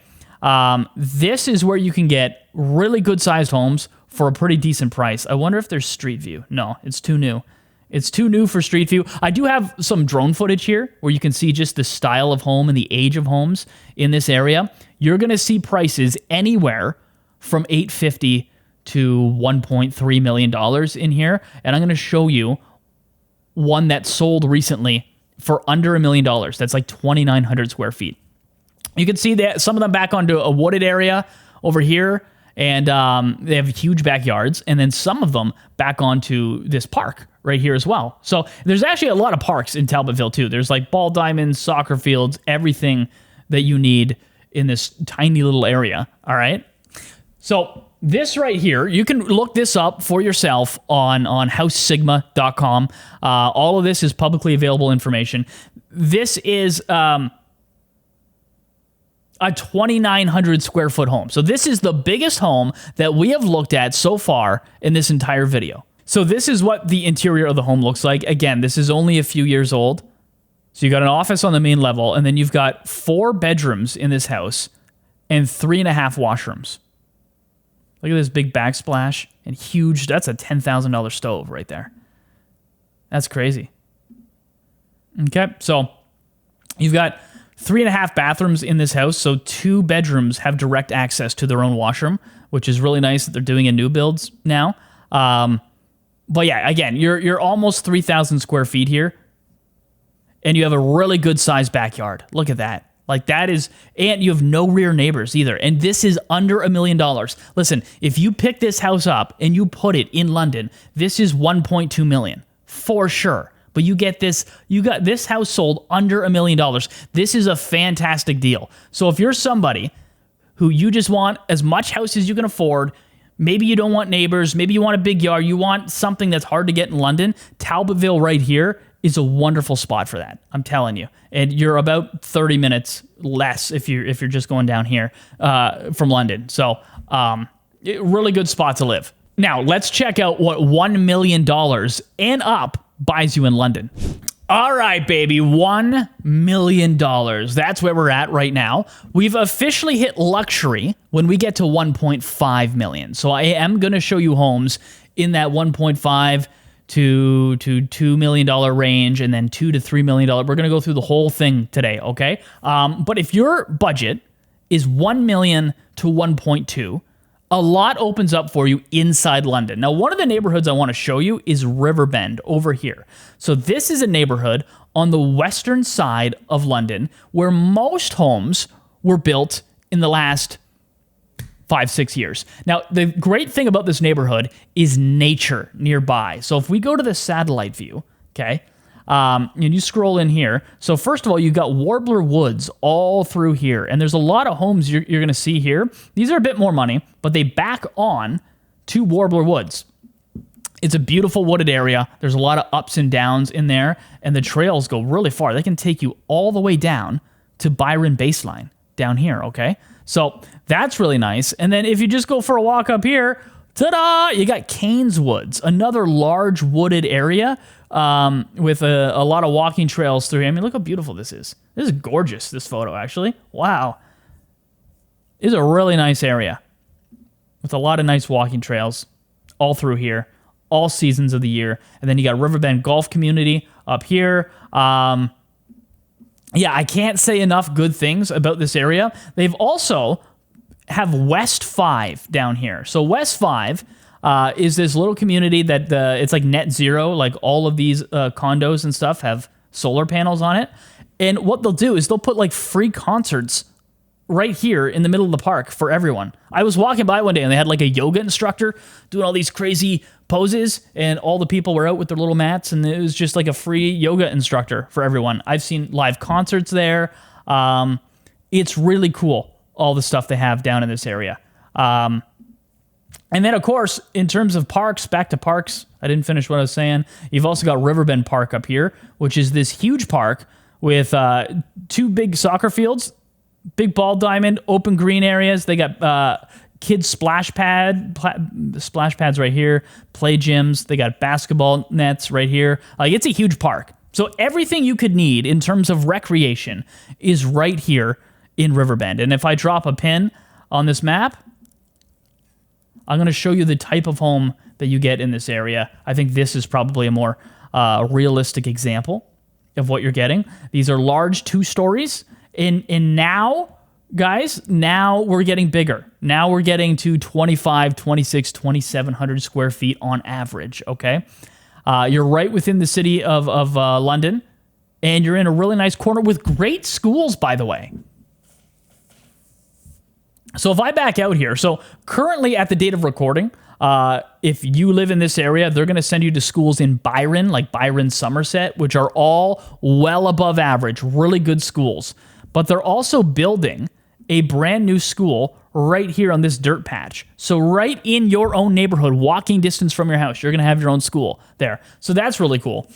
This is where you can get really good-sized homes for a pretty decent price. I wonder if there's Street View. No, it's too new. It's too new for Street View. I do have some drone footage here where you can see just the style of home and the age of homes in this area. You're going to see prices anywhere from $850 to $1.3 million in here. And I'm going to show you one that sold recently for under $1 million. That's like 2,900 square feet. You can see that some of them back onto a wooded area over here, and they have huge backyards, and then some of them back onto this park right here as well. So there's actually a lot of parks in Talbotville too. There's like ball diamonds, soccer fields, everything that you need in this tiny little area, all right? So this right here, you can look this up for yourself on housesigma.com. All of this is publicly available information. This is a 2,900 square foot home. So this is the biggest home that we have looked at so far in this entire video. So this is what the interior of the home looks like. Again, this is only a few years old. So you got an office on the main level, and then you've got 4 bedrooms in this house and 3.5 washrooms. Look at this big backsplash and huge. That's a $10,000 stove right there. That's crazy. Okay, so you've got 3.5 bathrooms in this house, so 2 bedrooms have direct access to their own washroom, which is really nice that they're doing in new builds now. But yeah, again, you're almost 3,000 square feet here, and you have a really good sized backyard. Look at that. Like that is, and you have no rear neighbors either. And this is under $1 million. Listen, if you pick this house up and you put it in London, this is 1.2 million for sure. But you get this, you got this house sold under $1 million. This is a fantastic deal. So if you're somebody who you just want as much house as you can afford, maybe you don't want neighbors, maybe you want a big yard, you want something that's hard to get in London, Talbotville right here is a wonderful spot for that. I'm telling you. And you're about 30 minutes less if you're just going down here from London. So really good spot to live. Now let's check out what $1 million and up buys you in London. All right, baby, $1 million. That's where we're at right now. We've officially hit luxury when we get to 1.5 million. So I am going to show you homes in that 1.5 to $2 million range, and then $2 to $3 million. We're going to go through the whole thing today, okay? But if your budget is 1 million to 1.2, a lot opens up for you inside London. Now, one of the neighborhoods I want to show you is Riverbend over here. So this is a neighborhood on the western side of London where most homes were built in the last 5-6 years. Now, the great thing about this neighborhood is nature nearby. So if we go to the satellite view, okay, and you scroll in here. So first of all, you've got Warbler Woods all through here. And there's a lot of homes you're going to see here. These are a bit more money, but they back on to Warbler Woods. It's a beautiful wooded area. There's a lot of ups and downs in there, and the trails go really far. They can take you all the way down to Byron Baseline down here, okay? So that's really nice. And then if you just go for a walk up here, ta-da, you got Canes Woods, another large wooded area with a lot of walking trails through here. I mean, look how beautiful this is. This is gorgeous, this photo, actually. Wow. This is a really nice area with a lot of nice walking trails all through here, all seasons of the year. And then you got Riverbend Golf Community up here. Yeah, I can't say enough good things about this area. They've also have West 5 down here. So West 5 is this little community that it's like net zero. Like all of these condos and stuff have solar panels on it. And what they'll do is they'll put like free concerts right here in the middle of the park for everyone. I was walking by one day and they had like a yoga instructor doing all these crazy poses, and all the people were out with their little mats, and it was just like a free yoga instructor for everyone. I've seen live concerts there. It's really cool, all the stuff they have down in this area. And then, of course, in terms of parks, back to parks, I didn't finish what I was saying. You've also got Riverbend Park up here, which is this huge park with 2 big soccer fields, big ball diamond, open green areas. They got kids splash pads right here, play gyms. They got basketball nets right here. Like, it's a huge park. So everything you could need in terms of recreation is right here in Riverbend. And if I drop a pin on this map, I'm going to show you the type of home that you get in this area. I think this is probably a more realistic example of what you're getting. These are large 2 stories. And now, guys, now we're getting bigger. Now we're getting to 25, 26, 2,700 square feet on average, okay? You're right within the city of London, and you're in a really nice corner with great schools, by the way. So if I back out here, so currently at the date of recording, if you live in this area, they're going to send you to schools in Byron, like Byron, Somerset, which are all well above average, really good schools. But they're also building a brand new school right here on this dirt patch. So right in your own neighborhood, walking distance from your house, you're going to have your own school there. So that's really cool.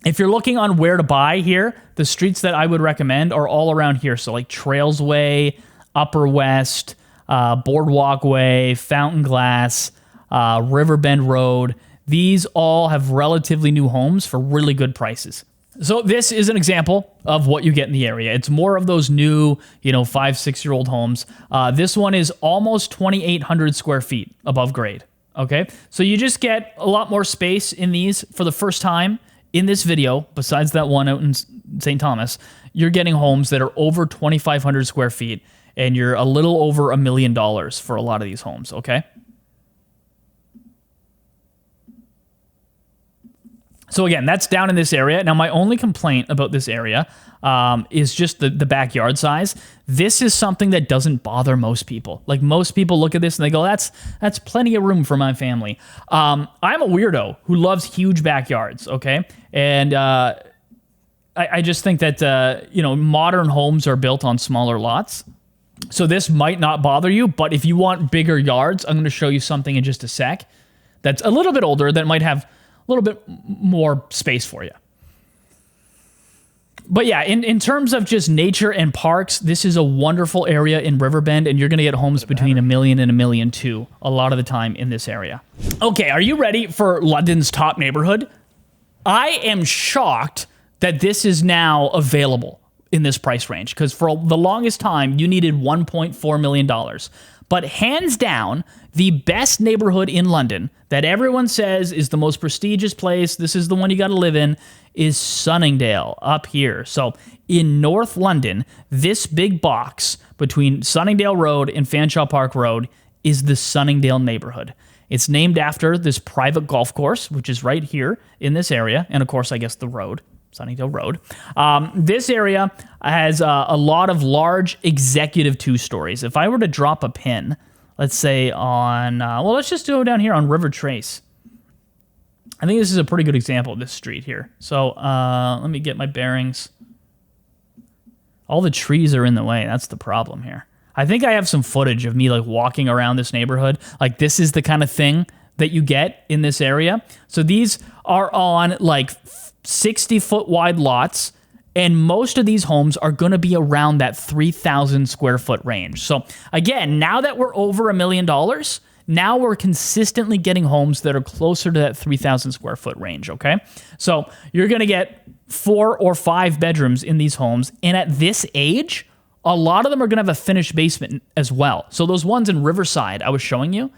If you're looking on where to buy here, the streets that I would recommend are all around here. So like Trails Way, Upper West, Boardwalk Way, Fountain Glass, Riverbend Road. These all have relatively new homes for really good prices. So this is an example of what you get in the area. It's more of those new, 5-6-year-old homes. This one is almost 2,800 square feet above grade. Okay, so you just get a lot more space in these for the first time in this video. Besides that one out in St. Thomas, you're getting homes that are over 2,500 square feet, and you're a little over $1 million for a lot of these homes. Okay. So again, that's down in this area. Now, my only complaint about this area is just the backyard size. This is something that doesn't bother most people. Like, most people look at this and they go, that's plenty of room for my family. I'm a weirdo who loves huge backyards, okay? And I just think that, modern homes are built on smaller lots. So this might not bother you, but if you want bigger yards, I'm going to show you something in just a sec that's a little bit older that might have a little bit more space for you. But yeah, in terms of just nature and parks, this is a wonderful area in Riverbend, and you're going to get homes between $1 million and $1.2 million a lot of the time in this area. Okay, are you ready for London's top neighborhood? I am shocked that this is now available in this price range, because for the longest time, you needed $1.4 million. But hands down, the best neighborhood in London that everyone says is the most prestigious place, this is the one you got to live in, is Sunningdale up here. So in North London, this big box between Sunningdale Road and Fanshawe Park Road is the Sunningdale neighborhood. It's named after this private golf course, which is right here in this area. And of course, I guess the road, Sunningdale Road. This area has a lot of large executive 2-stories. If I were to drop a pin, let's say on, let's just do it down here on River Trace. I think this is a pretty good example of this street here. So let me get my bearings. All the trees are in the way. That's the problem here. I think I have some footage of me like walking around this neighborhood. Like, this is the kind of thing that you get in this area. So these are on like 60-foot wide lots, and most of these homes are going to be around that 3,000 square foot range. So again, now that we're over $1 million, now we're consistently getting homes that are closer to that 3,000 square foot range, okay? So you're going to get 4 or 5 bedrooms in these homes, and at this age, a lot of them are going to have a finished basement as well. So those ones in Riverside I was showing you,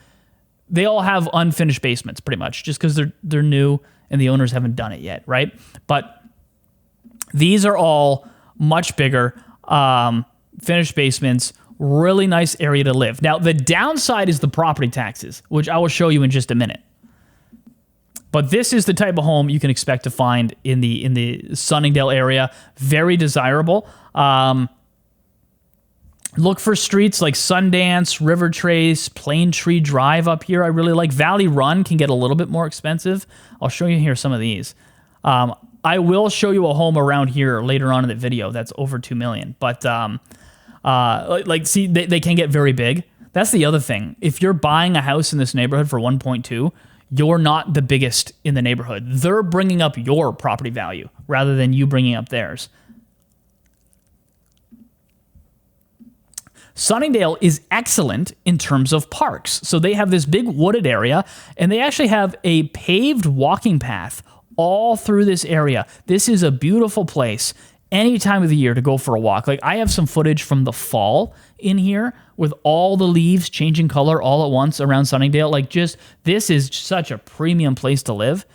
they all have unfinished basements pretty much, just because they're new and the owners haven't done it yet, right? But these are all much bigger, finished basements, really nice area to live. Now, the downside is the property taxes, which I will show you in just a minute. But this is the type of home you can expect to find in the Sunningdale area. Very desirable. Look for streets like Sundance, River Trace, Plane Tree Drive up here. I really like. Valley Run can get a little bit more expensive. I'll show you here some of these. I will show you a home around here later on in the video that's over $2 million. But see, they can get very big. That's the other thing. If you're buying a house in this neighborhood for 1.2, you're not the biggest in the neighborhood. They're bringing up your property value rather than you bringing up theirs. Sunningdale is excellent in terms of parks. So they have this big wooded area, and they actually have a paved walking path all through this area. This is a beautiful place. any time of the year to go for a walk. Like, I have some footage from the fall in here with all the leaves changing color all at once around Sunningdale. Like, just, this is such a premium place to live.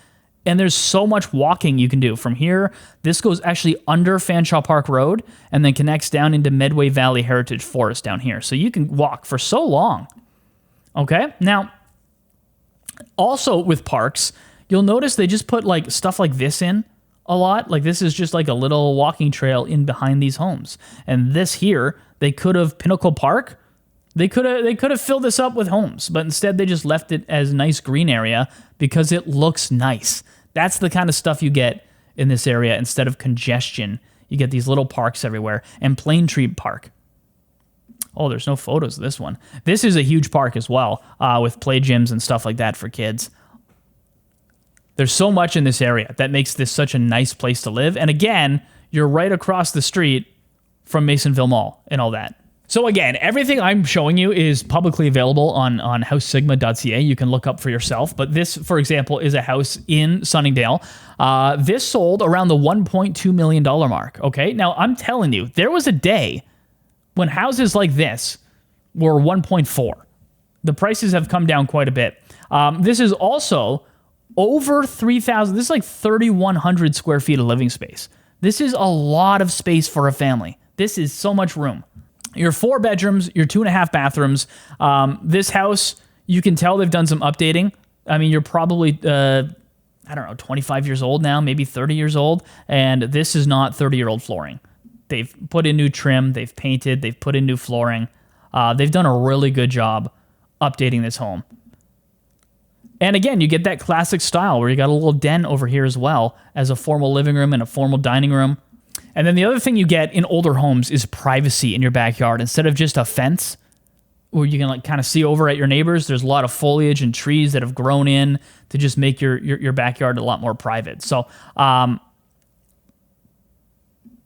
And there's so much walking you can do from here. This goes actually under Fanshawe Park Road and then connects down into Medway Valley Heritage Forest down here. So you can walk for so long. Okay. Now, also with parks, you'll notice they just put like stuff like this in a lot. Like, this is just like a little walking trail in behind these homes. And this here, they could have Pinnacle Park. They could have filled this up with homes, but instead they just left it as a nice green area because it looks nice. That's the kind of stuff you get in this area. Instead of congestion, you get these little parks everywhere. And Plane Tree Park. Oh, there's no photos of this one. This is a huge park as well, with play gyms and stuff like that for kids. There's so much in this area that makes this such a nice place to live. And again, you're right across the street from Masonville Mall and all that. So again, everything I'm showing you is publicly available on housesigma.ca. You can look up for yourself. But this, for example, is a house in Sunningdale. This sold around the $1.2 million mark. Okay, now I'm telling you, there was a day when houses like this were 1.4. The prices have come down quite a bit. This is also over 3,000. This is like 3,100 square feet of living space. This is a lot of space for a family. This is so much room. Your 4 bedrooms, your 2.5 bathrooms. This house, you can tell they've done some updating. I mean, you're probably, 25 years old now, maybe 30 years old. And this is not 30-year-old flooring. They've put in new trim. They've painted. They've put in new flooring. They've done a really good job updating this home. And again, you get that classic style where you got a little den over here as well as a formal living room and a formal dining room. And then the other thing you get in older homes is privacy in your backyard. Instead of just a fence where you can like kind of see over at your neighbors, there's a lot of foliage and trees that have grown in to just make your backyard a lot more private. So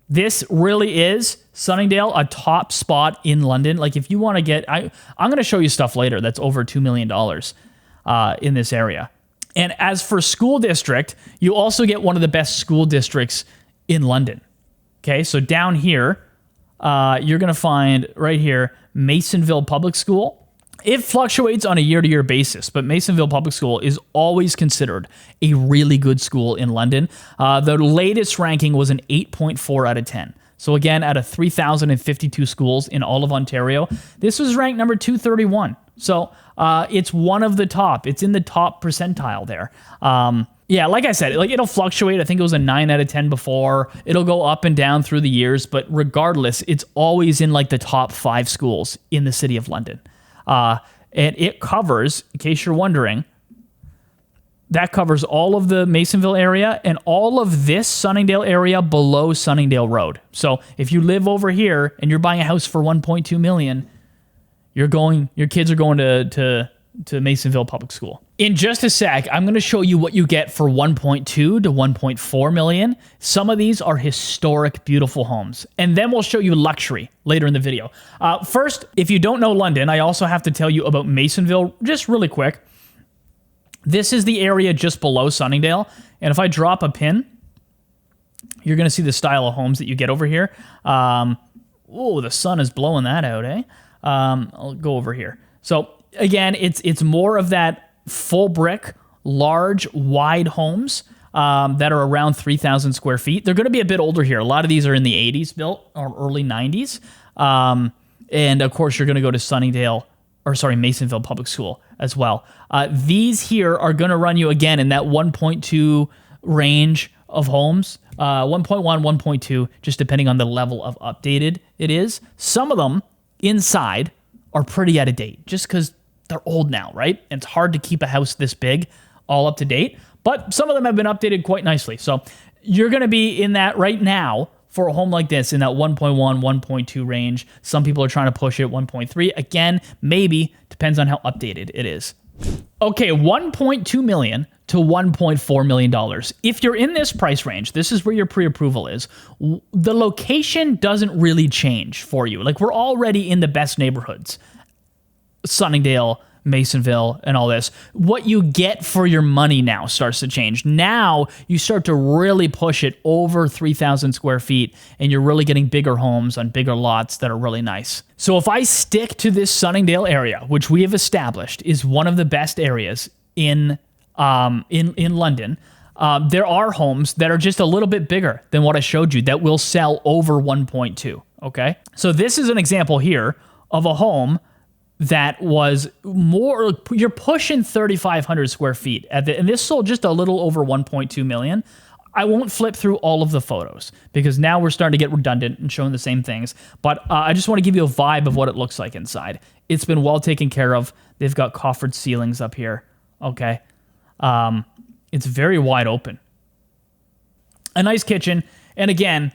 this really is, Sunningdale, a top spot in London. Like, if you want to get, I'm going to show you stuff later that's over $2 million in this area. And as for school district, you also get one of the best school districts in London. Okay, so down here, you're going to find right here, Masonville Public School. It fluctuates on a year-to-year basis, but Masonville Public School is always considered a really good school in London. The latest ranking was an 8.4 out of 10. So again, out of 3,052 schools in all of Ontario, this was ranked number 231. So it's one of the top. It's in the top percentile there. Yeah, like I said, like, it'll fluctuate. I think it was a 9 out of 10 before. It'll go up and down through the years, but regardless, it's always in like the top 5 schools in the city of London. And it covers, in case you're wondering, that covers all of the Masonville area and all of this Sunningdale area below Sunningdale Road. So if you live over here and you're buying a house for $1.2 million, your kids are going to Masonville Public School. In just a sec, I'm going to show you what you get for 1.2 to 1.4 million. Some of these are historic, beautiful homes. And then we'll show you luxury later in the video. First, if you don't know London, I also have to tell you about Masonville just really quick. This is the area just below Sunningdale. And if I drop a pin, you're going to see the style of homes that you get over here. Oh, the sun is blowing that out, eh? I'll go over here. So again, it's more of that full brick, large, wide homes that are around 3,000 square feet. They're going to be a bit older here. A lot of these are in the 80s built or early 90s. And of course, you're going to go to Masonville Public School as well. These here are going to run you again in that 1.2 range of homes. 1.1, 1.2, just depending on the level of updated it is. Some of them inside are pretty out of date just because they're old now, right? And it's hard to keep a house this big all up to date, but some of them have been updated quite nicely. So you're going to be in that right now for a home like this in that 1.1, 1.2 range. Some people are trying to push it 1.3. Again, maybe depends on how updated it is. Okay, 1.2 million to $1.4 million. If you're in this price range, this is where your pre-approval is. The location doesn't really change for you. Like, we're already in the best neighborhoods. Sunningdale, Masonville and all this. What you get for your money now starts to change. Now you start to really push it over 3,000 square feet, and you're really getting bigger homes on bigger lots that are really nice. So if I stick to this Sunningdale area, which we have established is one of the best areas in London, there are homes that are just a little bit bigger than what I showed you that will sell over 1.2. Okay, so this is an example here of a home that was more, you're pushing 3,500 square feet, and this sold just a little over 1.2 million. I won't flip through all of the photos because now we're starting to get redundant and showing the same things, but I just want to give you a vibe of what it looks like inside. It's been well taken care of. They've got coffered ceilings up here, okay? It's very wide open. A nice kitchen, and again,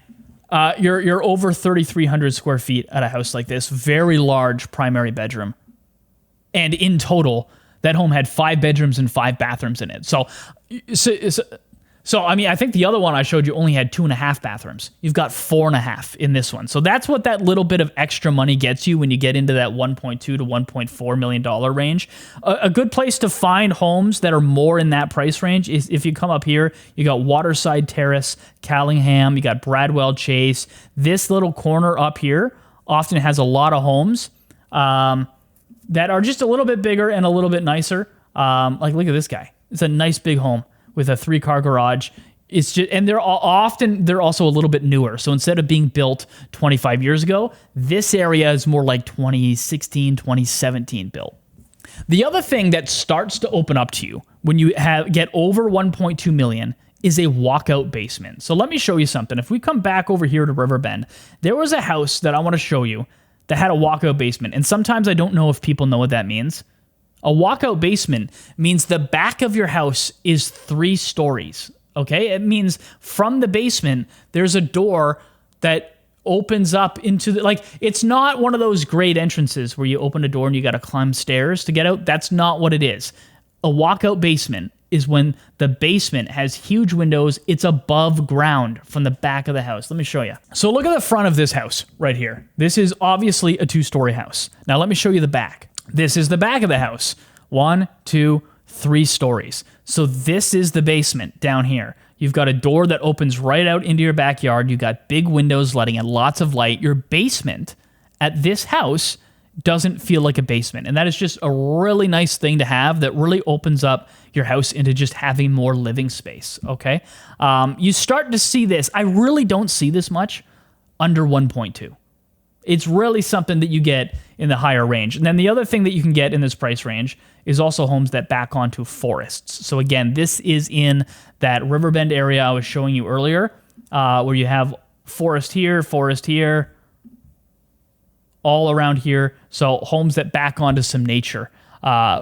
you're over 3,300 square feet at a house like this. Very large primary bedroom. And in total, that home had 5 bedrooms and 5 bathrooms in it. So I mean, I think the other one I showed you only had 2.5 bathrooms. You've got 4.5 in this one. So that's what that little bit of extra money gets you when you get into that $1.2 to $1.4 million range. A good place to find homes that are more in that price range is if you come up here, you got Waterside Terrace, Callingham, you got Bradwell Chase. This little corner up here often has a lot of homes that are just a little bit bigger and a little bit nicer. Like, look at this guy. It's a nice big home with a 3-car garage. It's just, and they're also a little bit newer. So instead of being built 25 years ago, this area is more like 2016, 2017 built. The other thing that starts to open up to you when you get over 1.2 million is a walkout basement. So let me show you something. If we come back over here to Riverbend, there was a house that I want to show you that had a walkout basement. And sometimes I don't know if people know what that means. A walkout basement means the back of your house is 3 stories, okay? It means from the basement, there's a door that opens up into the, like, it's not one of those great entrances where you open a door and you got to climb stairs to get out. That's not what it is. A walkout basement is when the basement has huge windows. It's above ground from the back of the house. Let me show you. So look at the front of this house right here. This is obviously a 2-story house. Now let me show you the back. This is the back of the house. 1, 2, 3 stories. So this is the basement down here. You've got a door that opens right out into your backyard. You've got big windows letting in lots of light. Your basement at this house doesn't feel like a basement. And that is just a really nice thing to have that really opens up your house into just having more living space, okay? You start to see this. I really don't see this much under 1.2. It's really something that you get in the higher range. And then the other thing that you can get in this price range is also homes that back onto forests. So again, this is in that Riverbend area I was showing you earlier, where you have forest here, all around here. So homes that back onto some nature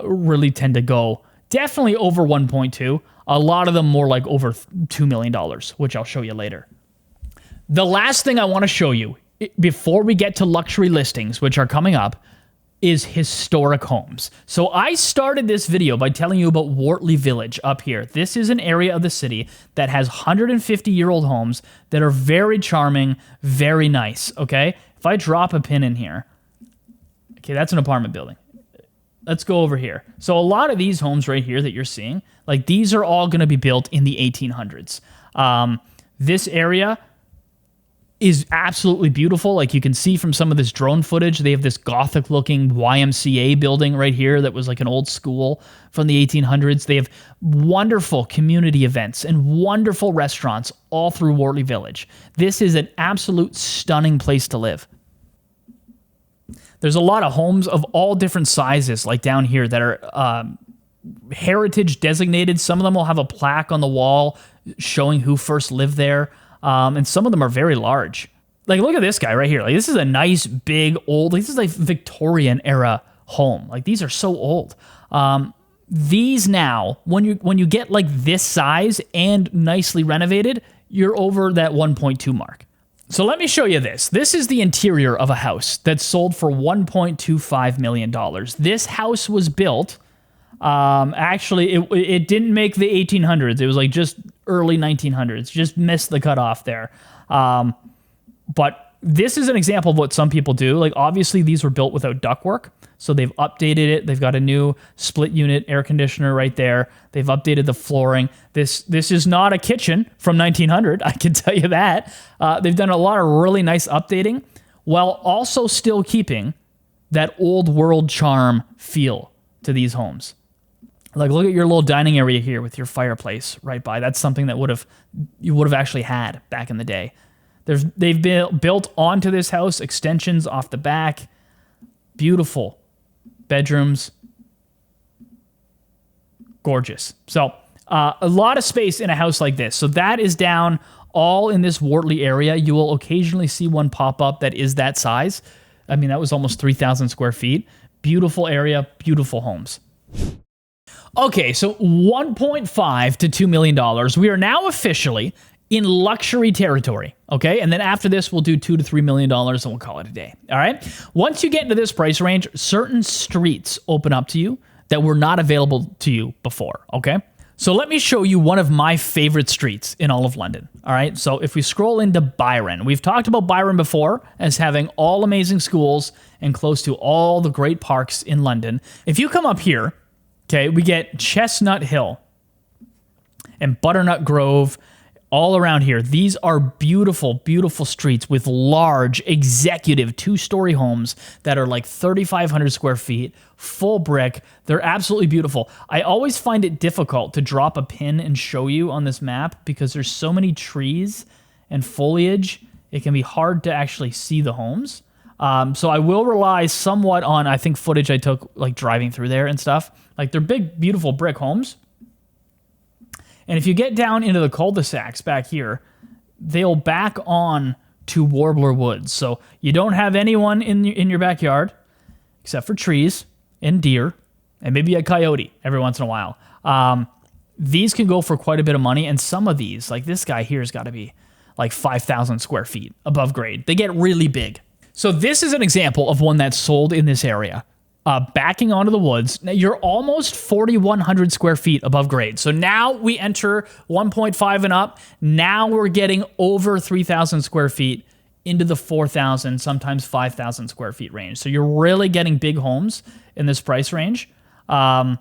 really tend to go definitely over 1.2. A lot of them more like over $2 million, which I'll show you later. The last thing I want to show you before we get to luxury listings, which are coming up, is historic homes. So I started this video by telling you about Wortley Village up here. This is an area of the city that has 150-year-old homes that are very charming, very nice, okay? If I drop a pin in here, okay, that's an apartment building. Let's go over here. So a lot of these homes right here that you're seeing, like these are all going to be built in the 1800s. This area is absolutely beautiful. Like you can see from some of this drone footage, they have this Gothic looking YMCA building right here that was like an old school from the 1800s. They have wonderful community events and wonderful restaurants all through Wortley Village. This is an absolute stunning place to live. There's a lot of homes of all different sizes, like down here, that are heritage designated. Some of them will have a plaque on the wall showing who first lived there. And some of them are very large. Like, look at this guy right here. Like, this is a nice, big, old, like, this is like Victorian era home. Like, these are so old. These now, when you get like this size and nicely renovated, you're over that 1.2 mark. So let me show you this. This is the interior of a house that sold for $1.25 million. This house was built, actually, it didn't make the 1800s. It was like just early 1900s. Just missed the cutoff there. But this is an example of what some people do. Like, obviously these were built without ductwork, so they've updated it. They've got a new split unit air conditioner right there. They've updated the flooring. This is not a kitchen from 1900, I can tell you that. They've done a lot of really nice updating while also still keeping that old world charm feel to these homes. Like, look at your little dining area here with your fireplace right by. That's something that you would have actually had back in the day. They've been built onto this house, extensions off the back, beautiful bedrooms, gorgeous. So a lot of space in a house like this. So that is down all in this Wortley area. You will occasionally see one pop up that is that size. I mean, that was almost 3,000 square feet. Beautiful area, beautiful homes. Okay, so $1.5 to $2 million. We are now officially in luxury territory, okay? And then after this, we'll do $2 to $3 million and we'll call it a day, all right? Once you get into this price range, certain streets open up to you that were not available to you before, okay? So let me show you one of my favorite streets in all of London, all right? So if we scroll into Byron, we've talked about Byron before as having all amazing schools and close to all the great parks in London. If you come up here, okay, we get Chestnut Hill and Butternut Grove all around here. These are beautiful, beautiful streets with large executive 2-story homes that are like 3,500 square feet, full brick. They're absolutely beautiful. I always find it difficult to drop a pin and show you on this map because there's so many trees and foliage. It can be hard to actually see the homes. So I will rely somewhat on, I think, footage I took like driving through there and stuff. Like, they're big, beautiful brick homes. And if you get down into the cul-de-sacs back here, they'll back on to Warbler Woods. So you don't have anyone in your backyard except for trees and deer and maybe a coyote every once in a while. These can go for quite a bit of money. And some of these, like this guy here, has got to be like 5,000 square feet above grade. They get really big. So this is an example of one that's sold in this area. Backing onto the woods, now you're almost 4,100 square feet above grade. So now we enter 1.5 and up. Now we're getting over 3,000 square feet into the 4,000, sometimes 5,000 square feet range. So you're really getting big homes in this price range. I'll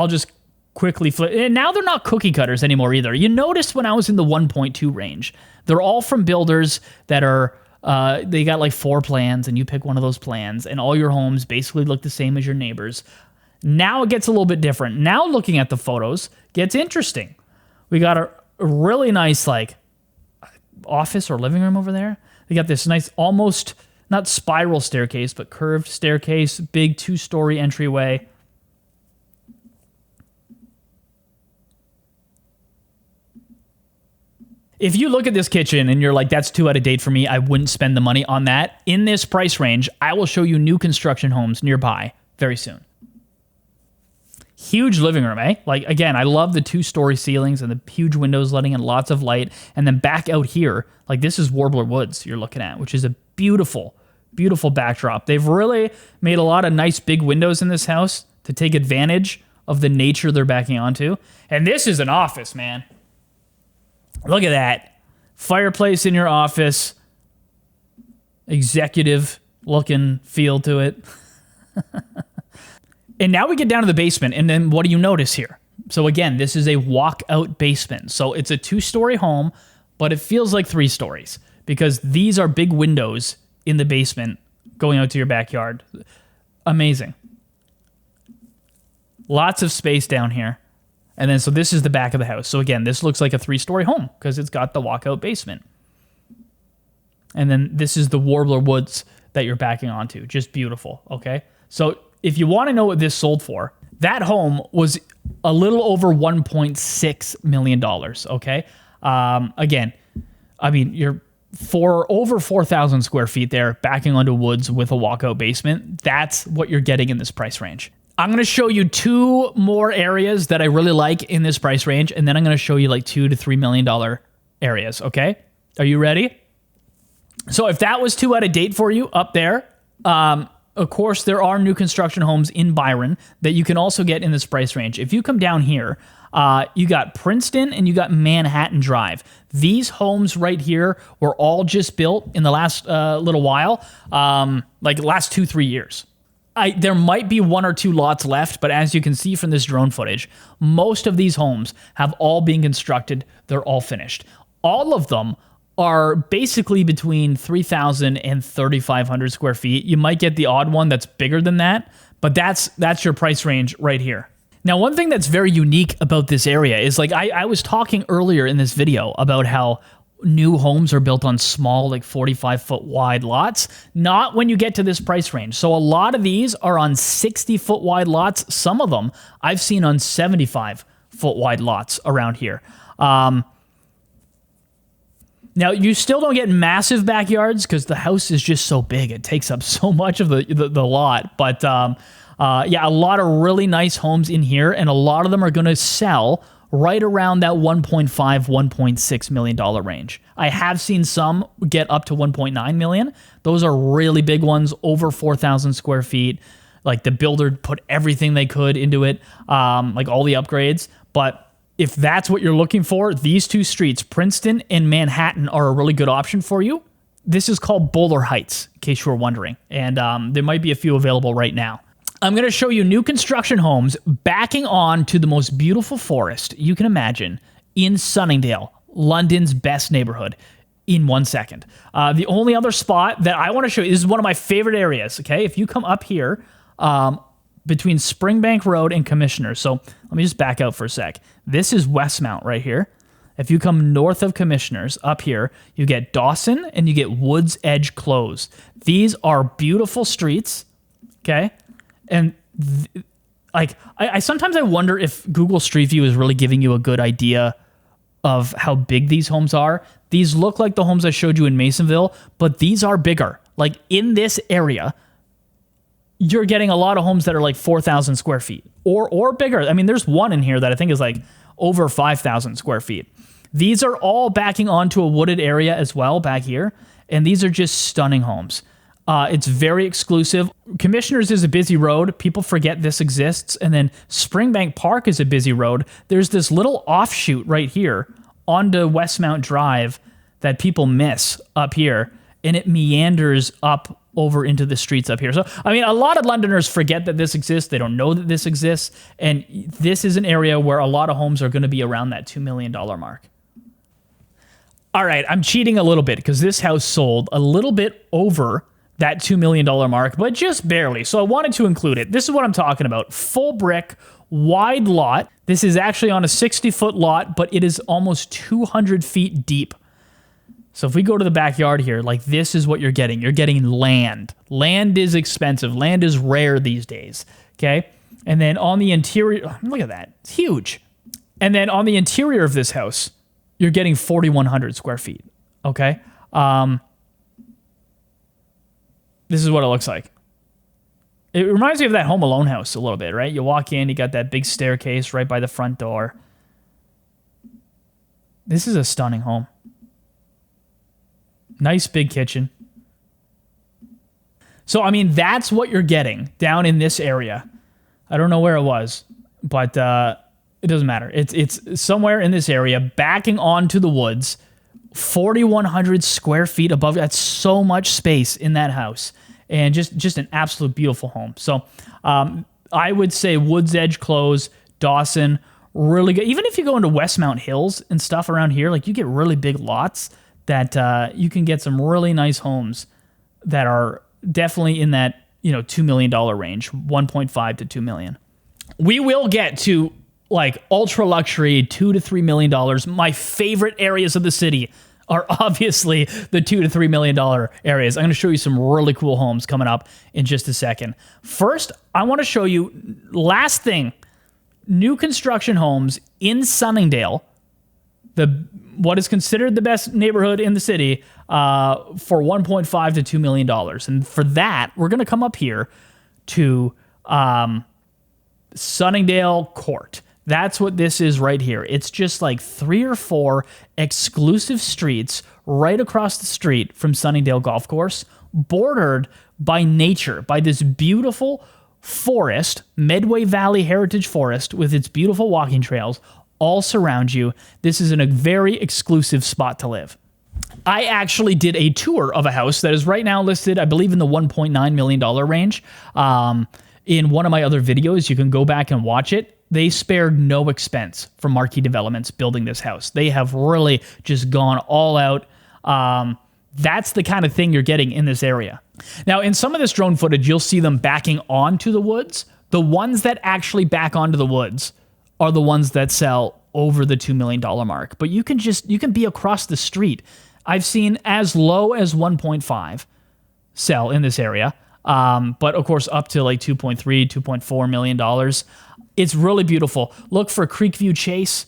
just quickly flip. And now they're not cookie cutters anymore either. You noticed when I was in the 1.2 range, they're all from builders that are they got like 4 plans and you pick one of those plans and all your homes basically look the same as your neighbors. Now it gets a little bit different. Now looking at the photos gets interesting. We got a really nice like office or living room over there. They got this nice almost not spiral staircase, but curved staircase, big 2-story entryway. If you look at this kitchen and you're like, that's too out of date for me, I wouldn't spend the money on that. In this price range, I will show you new construction homes nearby very soon. Huge living room, eh? Like, again, I love the 2-story ceilings and the huge windows letting in lots of light. And then back out here, like this is Warbler Woods you're looking at, which is a beautiful, beautiful backdrop. They've really made a lot of nice big windows in this house to take advantage of the nature they're backing onto. And this is an office, man. Look at that. Fireplace in your office. Executive looking feel to it. And now we get down to the basement, and then what do you notice here? So again, this is a walkout basement. So it's a 2-story home, but it feels like 3 stories because these are big windows in the basement going out to your backyard. Amazing. Lots of space down here. And then, so this is the back of the house. So again, this looks like a 3-story home because it's got the walkout basement. And then this is the Warbler Woods that you're backing onto. Just beautiful, okay? So if you want to know what this sold for, that home was a little over $1.6 million, okay? Again, I mean, you're over 4,000 square feet there, backing onto woods with a walkout basement. That's what you're getting in this price range. I'm going to show you 2 more areas that I really like in this price range, and then I'm going to show you like $2 to $3 million areas, okay? Are you ready? So if that was too out of date for you up there, Of course, there are new construction homes in Byron that you can also get in this price range. If you come down here, you got Princeton and you got Manhattan Drive. These homes right here were all just built in the last little while, like the last 2-3 years. There might be 1 or 2 lots left, but as you can see from this drone footage, most of these homes have all been constructed. They're all finished. All of them are basically between 3,000 and 3,500 square feet. You might get the odd one that's bigger than that, but that's your price range right here. Now, one thing that's very unique about this area is, like, I was talking earlier in this video about how new homes are built on small, like 45-foot wide lots, not when you get to this price range. So a lot of these are on 60-foot wide lots. Some of them I've seen on 75-foot wide lots around here. Now, you still don't get massive backyards because the house is just so big. It takes up so much of the lot. But yeah, a lot of really nice homes in here, and a lot of them are going to sell right around that $1.5, $1.6 million range. I have seen some get up to $1.9 million. Those are really big ones, over 4,000 square feet. Like, the builder put everything they could into it, like all the upgrades. But if that's what you're looking for, these 2 streets, Princeton and Manhattan, are a really good option for you. This is called Bowler Heights, in case you were wondering. And there might be a few available right now. I'm going to show you new construction homes backing on to the most beautiful forest you can imagine in Sunningdale, London's best neighborhood, in 1 second. The only other spot that I want to show you, this is one of my favorite areas, okay? If you come up here, between Springbank Road and Commissioner. So let me just back out for a sec. This is Westmount right here. If you come north of Commissioners up here, you get Dawson and you get Woods Edge Close. These are beautiful streets, okay? And like, I sometimes I wonder if Google Street View is really giving you a good idea of how big these homes are. These look like the homes I showed you in Masonville, but these are bigger. Like, in this area, you're getting a lot of homes that are like 4,000 square feet or bigger. I mean, there's one in here that I think is like over 5,000 square feet. These are all backing onto a wooded area as well back here, and these are just stunning homes. It's very exclusive. Commissioners is a busy road. People forget this exists. And then Springbank Park is a busy road. There's this little offshoot right here onto Westmount Drive that people miss up here, and it meanders up over into the streets up here. So, I mean, a lot of Londoners forget that this exists. They don't know that this exists. And this is an area where a lot of homes are going to be around that $2 million mark. All right, I'm cheating a little bit because this house sold a little bit over that $2 million mark, but just barely. So I wanted to include it. This is what I'm talking about. Full brick, wide lot. This is actually on a 60-foot lot, but it is almost 200 feet deep. So if we go to the backyard here, like, this is what you're getting. You're getting land. Land is expensive. Land is rare these days, okay? And then on the interior, look at that. It's huge. And then on the interior of this house, you're getting 4,100 square feet, okay? This is what it looks like. It reminds me of that Home Alone house a little bit, right? You walk in, you got that big staircase right by the front door. This is a stunning home. Nice big kitchen. So, I mean, that's what you're getting down in this area. I don't know where it was, but it doesn't matter. It's somewhere in this area, backing onto the woods, 4,100 square feet above. That's so much space in that house, and just an absolute beautiful home. So I would say Woods Edge Close, Dawson, really good. Even if you go into Westmount Hills and stuff around here, like, you get really big lots that you can get some really nice homes that are definitely in that, $2 million range, 1.5 to 2 million. We will get to, like, ultra luxury, $2 to $3 million. My favorite areas of the city are obviously the $2 to $3 million areas. I'm going to show you some really cool homes coming up in just a second. First, I want to show you, last thing, new construction homes in Sunningdale, what is considered the best neighborhood in the city, for $1.5 to $2 million. And for that, we're going to come up here to Sunningdale Court. That's what this is right here. It's just like 3 or 4 exclusive streets right across the street from Sunningdale Golf Course. bordered by nature, by this beautiful forest, Medway Valley Heritage Forest, with its beautiful walking trails all surround you. This is a very exclusive spot to live. I actually did a tour of a house that is right now listed, I believe, in the $1.9 million range. In one of my other videos, you can go back and watch it. They spared no expense from Marquee Developments building this house. They have really just gone all out. That's the kind of thing you're getting in this area. Now, in some of this drone footage, you'll see them backing onto the woods. The ones that actually back onto the woods are the ones that sell over the $2 million mark. But you can be across the street. I've seen as low as 1.5 sell in this area. But of course, up to like $2.3, $2.4 million. It's really beautiful. Look for Creekview Chase.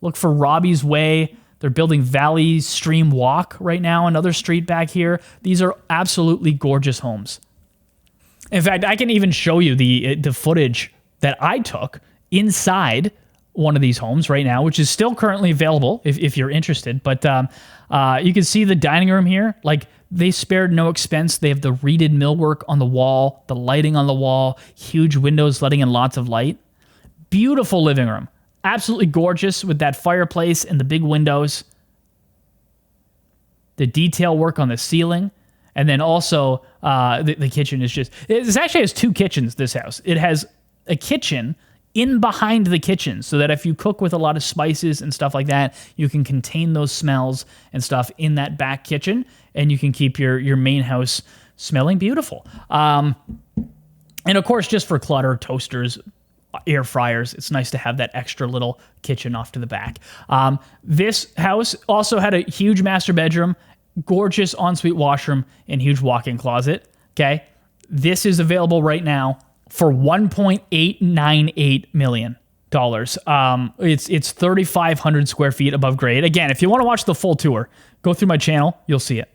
Look for Robbie's Way. They're building Valley Stream Walk right now, another street back here. These are absolutely gorgeous homes. In fact, I can even show you the footage that I took inside one of these homes right now, which is still currently available if you're interested. But you can see the dining room here. Like, they spared no expense. They have the reeded millwork on the wall, the lighting on the wall, huge windows letting in lots of light. Beautiful living room. Absolutely gorgeous with that fireplace and the big windows. The detail work on the ceiling. And then also the kitchen is just... It actually has two kitchens, this house. It has a kitchen in behind the kitchen so that if you cook with a lot of spices and stuff like that, you can contain those smells and stuff in that back kitchen, and you can keep your main house smelling beautiful. And of course, just for clutter, toasters, air fryers, it's nice to have that extra little kitchen off to the back. This house also had a huge master bedroom, gorgeous ensuite washroom, and huge walk-in closet. Okay, this is available right now for $1.898 million. It's 3,500 square feet above grade. Again, if you want to watch the full tour, go through my channel. You'll see it.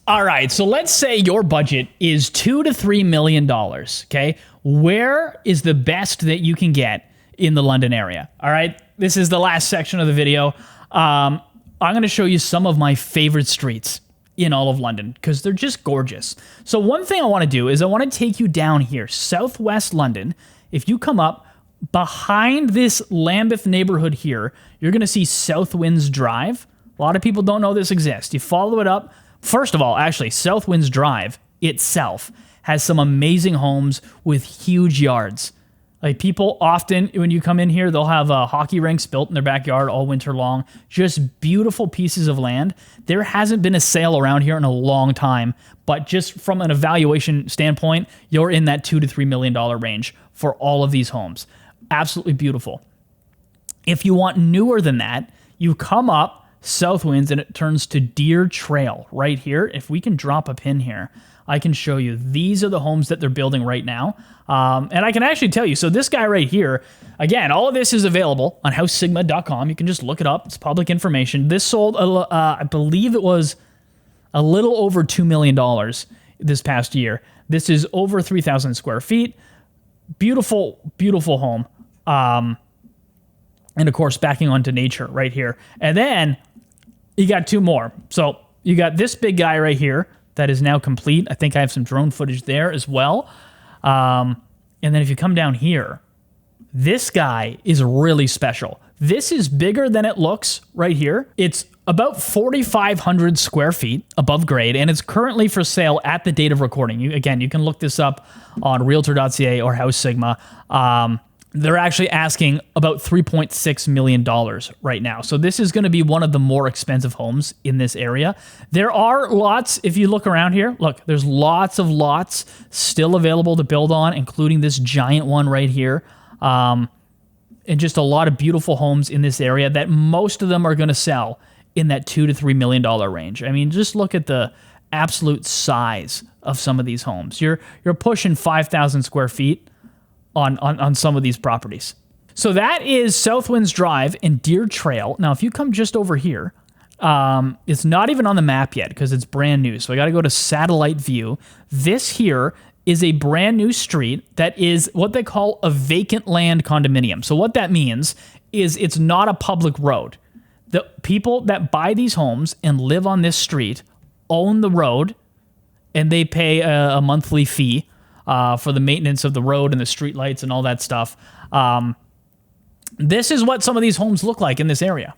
All right, so let's say your budget is $2 to $3 million. Okay, where is the best that you can get in the London area? All right, this is the last section of the video. I'm going to show you some of my favorite streets in all of London because they're just gorgeous. So one thing I want to do is I want to take you down here, southwest London. If you come up behind this Lambeth neighborhood here, you're going to see South Winds Drive. A lot of people don't know this exists. You follow it up. First of all, actually, South Winds Drive itself has some amazing homes with huge yards. Like, people often, when you come in here, they'll have hockey rinks built in their backyard all winter long. Just beautiful pieces of land. There hasn't been a sale around here in a long time, but just from an evaluation standpoint, you're in that $2 to $3 million range for all of these homes. Absolutely beautiful. If you want newer than that, you come up South Winds and it turns to Deer Trail right here. If we can drop a pin here, I can show you. These are the homes that they're building right now. And I can actually tell you, so this guy right here, again, all of this is available on housesigma.com. You can just look it up. It's public information. This sold, I believe it was a little over $2 million this past year. This is over 3,000 square feet. Beautiful, beautiful home. And of course, backing onto nature right here. And then you got two more. So you got this big guy right here that is now complete. I think I have some drone footage there as well. And then if you come down here, this guy is really special. This is bigger than it looks right here. It's about 4,500 square feet above grade, and it's currently for sale at the date of recording. Again, you can look this up on Realtor.ca or House Sigma. They're actually asking about $3.6 million right now. So this is going to be one of the more expensive homes in this area. There are lots, if you look around here, look, there's lots of lots still available to build on, including this giant one right here. And just a lot of beautiful homes in this area that most of them are going to sell in that $2 to $3 million range. I mean, just look at the absolute size of some of these homes. You're pushing 5,000 square feet on some of these properties. So that is South Winds Drive and Deer Trail. Now, if you come just over here, it's not even on the map yet because it's brand new. So I got to go to satellite view. This here is a brand new street that is what they call a vacant land condominium. So what that means is it's not a public road. The people that buy these homes and live on this street own the road, and they pay a monthly fee for the maintenance of the road and the street lights and all that stuff. This is what some of these homes look like in this area.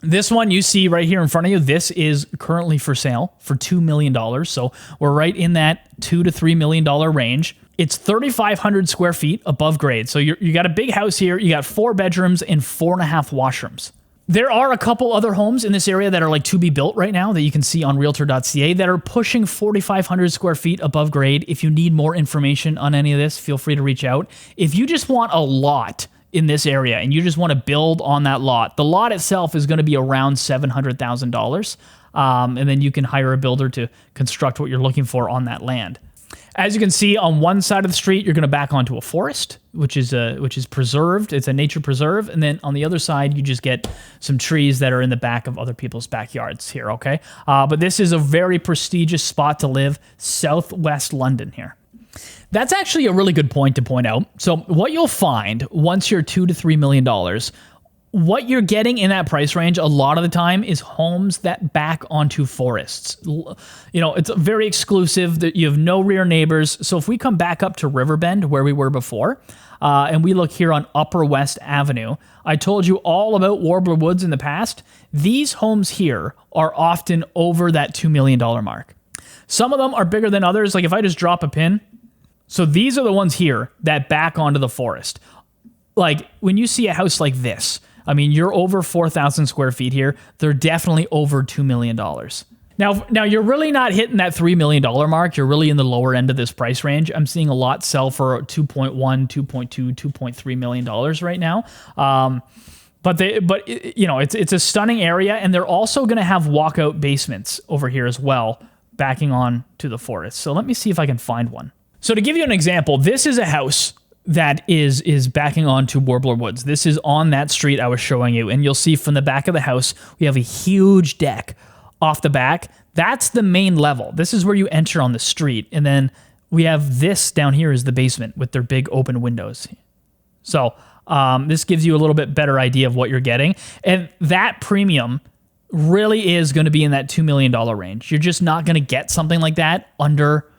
This one you see right here in front of you, this is currently for sale for $2 million. So we're right in that $2 to $3 million range. It's 3,500 square feet above grade. So you got a big house here. You got 4 bedrooms and 4.5 washrooms. There are a couple other homes in this area that are like to be built right now that you can see on Realtor.ca that are pushing 4,500 square feet above grade. If you need more information on any of this, feel free to reach out. If you just want a lot in this area and you just want to build on that lot, the lot itself is going to be around $700,000. And then you can hire a builder to construct what you're looking for on that land. As you can see, on one side of the street, you're going to back onto a forest, which is preserved. It's a nature preserve. And then on the other side, you just get some trees that are in the back of other people's backyards here, okay? But this is a very prestigious spot to live, southwest London here. That's actually a really good point to point out. So what you'll find once you're $2 to $3 million, what you're getting in that price range a lot of the time is homes that back onto forests. You know, it's very exclusive. That you have no rear neighbors. So if we come back up to Riverbend where we were before, and we look here on Upper West Avenue, I told you all about Warbler Woods in the past. These homes here are often over that $2 million mark. Some of them are bigger than others. Like if I just drop a pin, so these are the ones here that back onto the forest. Like when you see a house like this, I mean, you're over 4,000 square feet here. They're definitely over $2 million. Now you're really not hitting that $3 million mark. You're really in the lower end of this price range. I'm seeing a lot sell for $2.1, $2.2, $2.3 million right now. But you know, it's a stunning area, and they're also going to have walkout basements over here as well, backing on to the forest. So let me see if I can find one. So to give you an example, this is a house that is backing onto Warbler Woods. This is on that street I was showing you, and you'll see from the back of the house, we have a huge deck off the back. That's the main level. This is where you enter on the street, and then we have this down here is the basement with their big open windows. So this gives you a little bit better idea of what you're getting, and that premium really is going to be in that $2 million range. You're just not going to get something like that under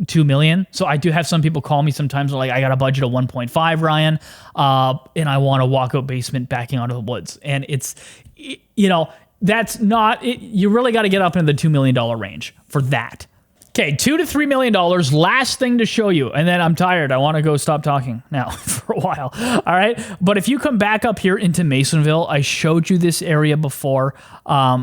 $2 million. So I do have some people call me sometimes. They're like, I got a budget of 1.5, Ryan, and I want a walkout basement backing onto the woods. And it's, you know, that's not it. You really got to get up into the $2 million range for that. Okay, $2 to $3 million. Last thing to show you, and then I'm tired. I want to go stop talking now for a while. All right, but if you come back up here into Masonville, I showed you this area before.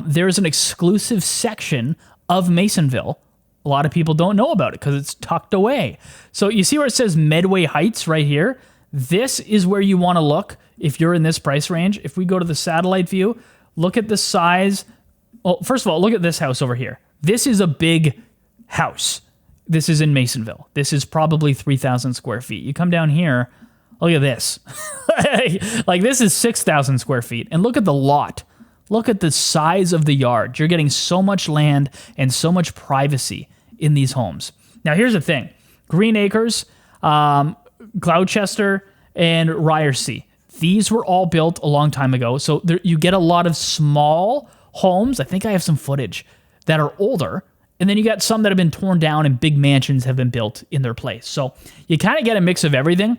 There's an exclusive section of Masonville. A lot of people don't know about it because it's tucked away. So you see where it says Medway Heights right here? This is where you want to look if you're in this price range. If we go to the satellite view, look at the size. Well, first of all, look at this house over here. This is a big house. This is in Masonville. This is probably 3,000 square feet. You come down here, look at this. Like this is 6,000 square feet. And look at the lot. Look at the size of the yard. You're getting so much land and so much privacy in these homes. Now, here's the thing. Green Acres, Gloucester, and Ryersea. These were all built a long time ago. So you get a lot of small homes. I think I have some footage that are older. And then you got some that have been torn down and big mansions have been built in their place. So you kind of get a mix of everything.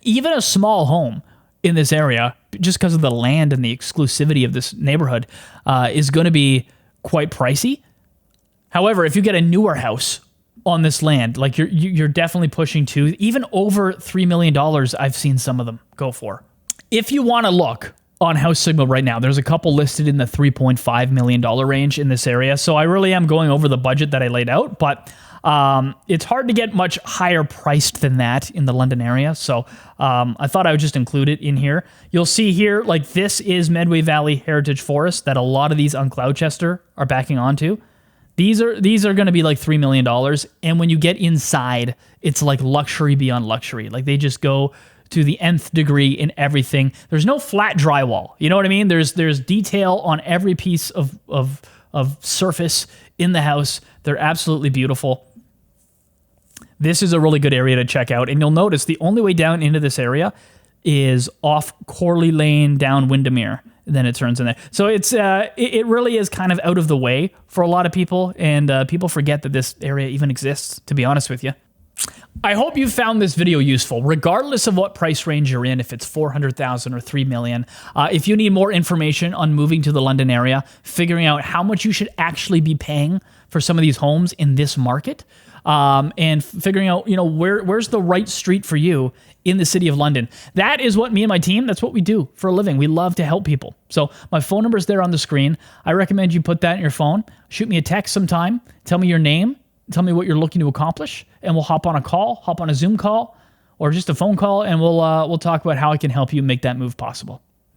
Even a small home in this area, just because of the land and the exclusivity of this neighborhood, is going to be quite pricey. However, if you get a newer house on this land, like you're definitely pushing to even over $3 million. I've seen some of them go for. If you want to look on House Signal right now, there's a couple listed in the $3.5 million range in this area. So I really am going over the budget that I laid out, but it's hard to get much higher priced than that in the London area. So I thought I would just include it in here. You'll see here, like this is Medway Valley Heritage Forest that a lot of these on Gloucester are backing onto. These are going to be like $3 million. And when you get inside, it's like luxury beyond luxury. Like they just go to the nth degree in everything. There's no flat drywall. You know what I mean? There's detail on every piece of surface in the house. They're absolutely beautiful. This is a really good area to check out. And you'll notice the only way down into this area is off Corley Lane down Windermere. then it turns in there. So it really is kind of out of the way for a lot of people, and people forget that this area even exists, to be honest with you. I hope you found this video useful, regardless of what price range you're in, if it's 400,000 or 3 million. If you need more information on moving to the London area, figuring out how much you should actually be paying for some of these homes in this market, and figuring out, where's the right street for you in the city of London. That is what me and my team, that's what we do for a living. We love to help people. So my phone number is there on the screen. I recommend you put that in your phone. Shoot me a text sometime. Tell me your name. Tell me what you're looking to accomplish, and we'll hop on a call, hop on a Zoom call, or just a phone call, and we'll talk about how I can help you make that move possible.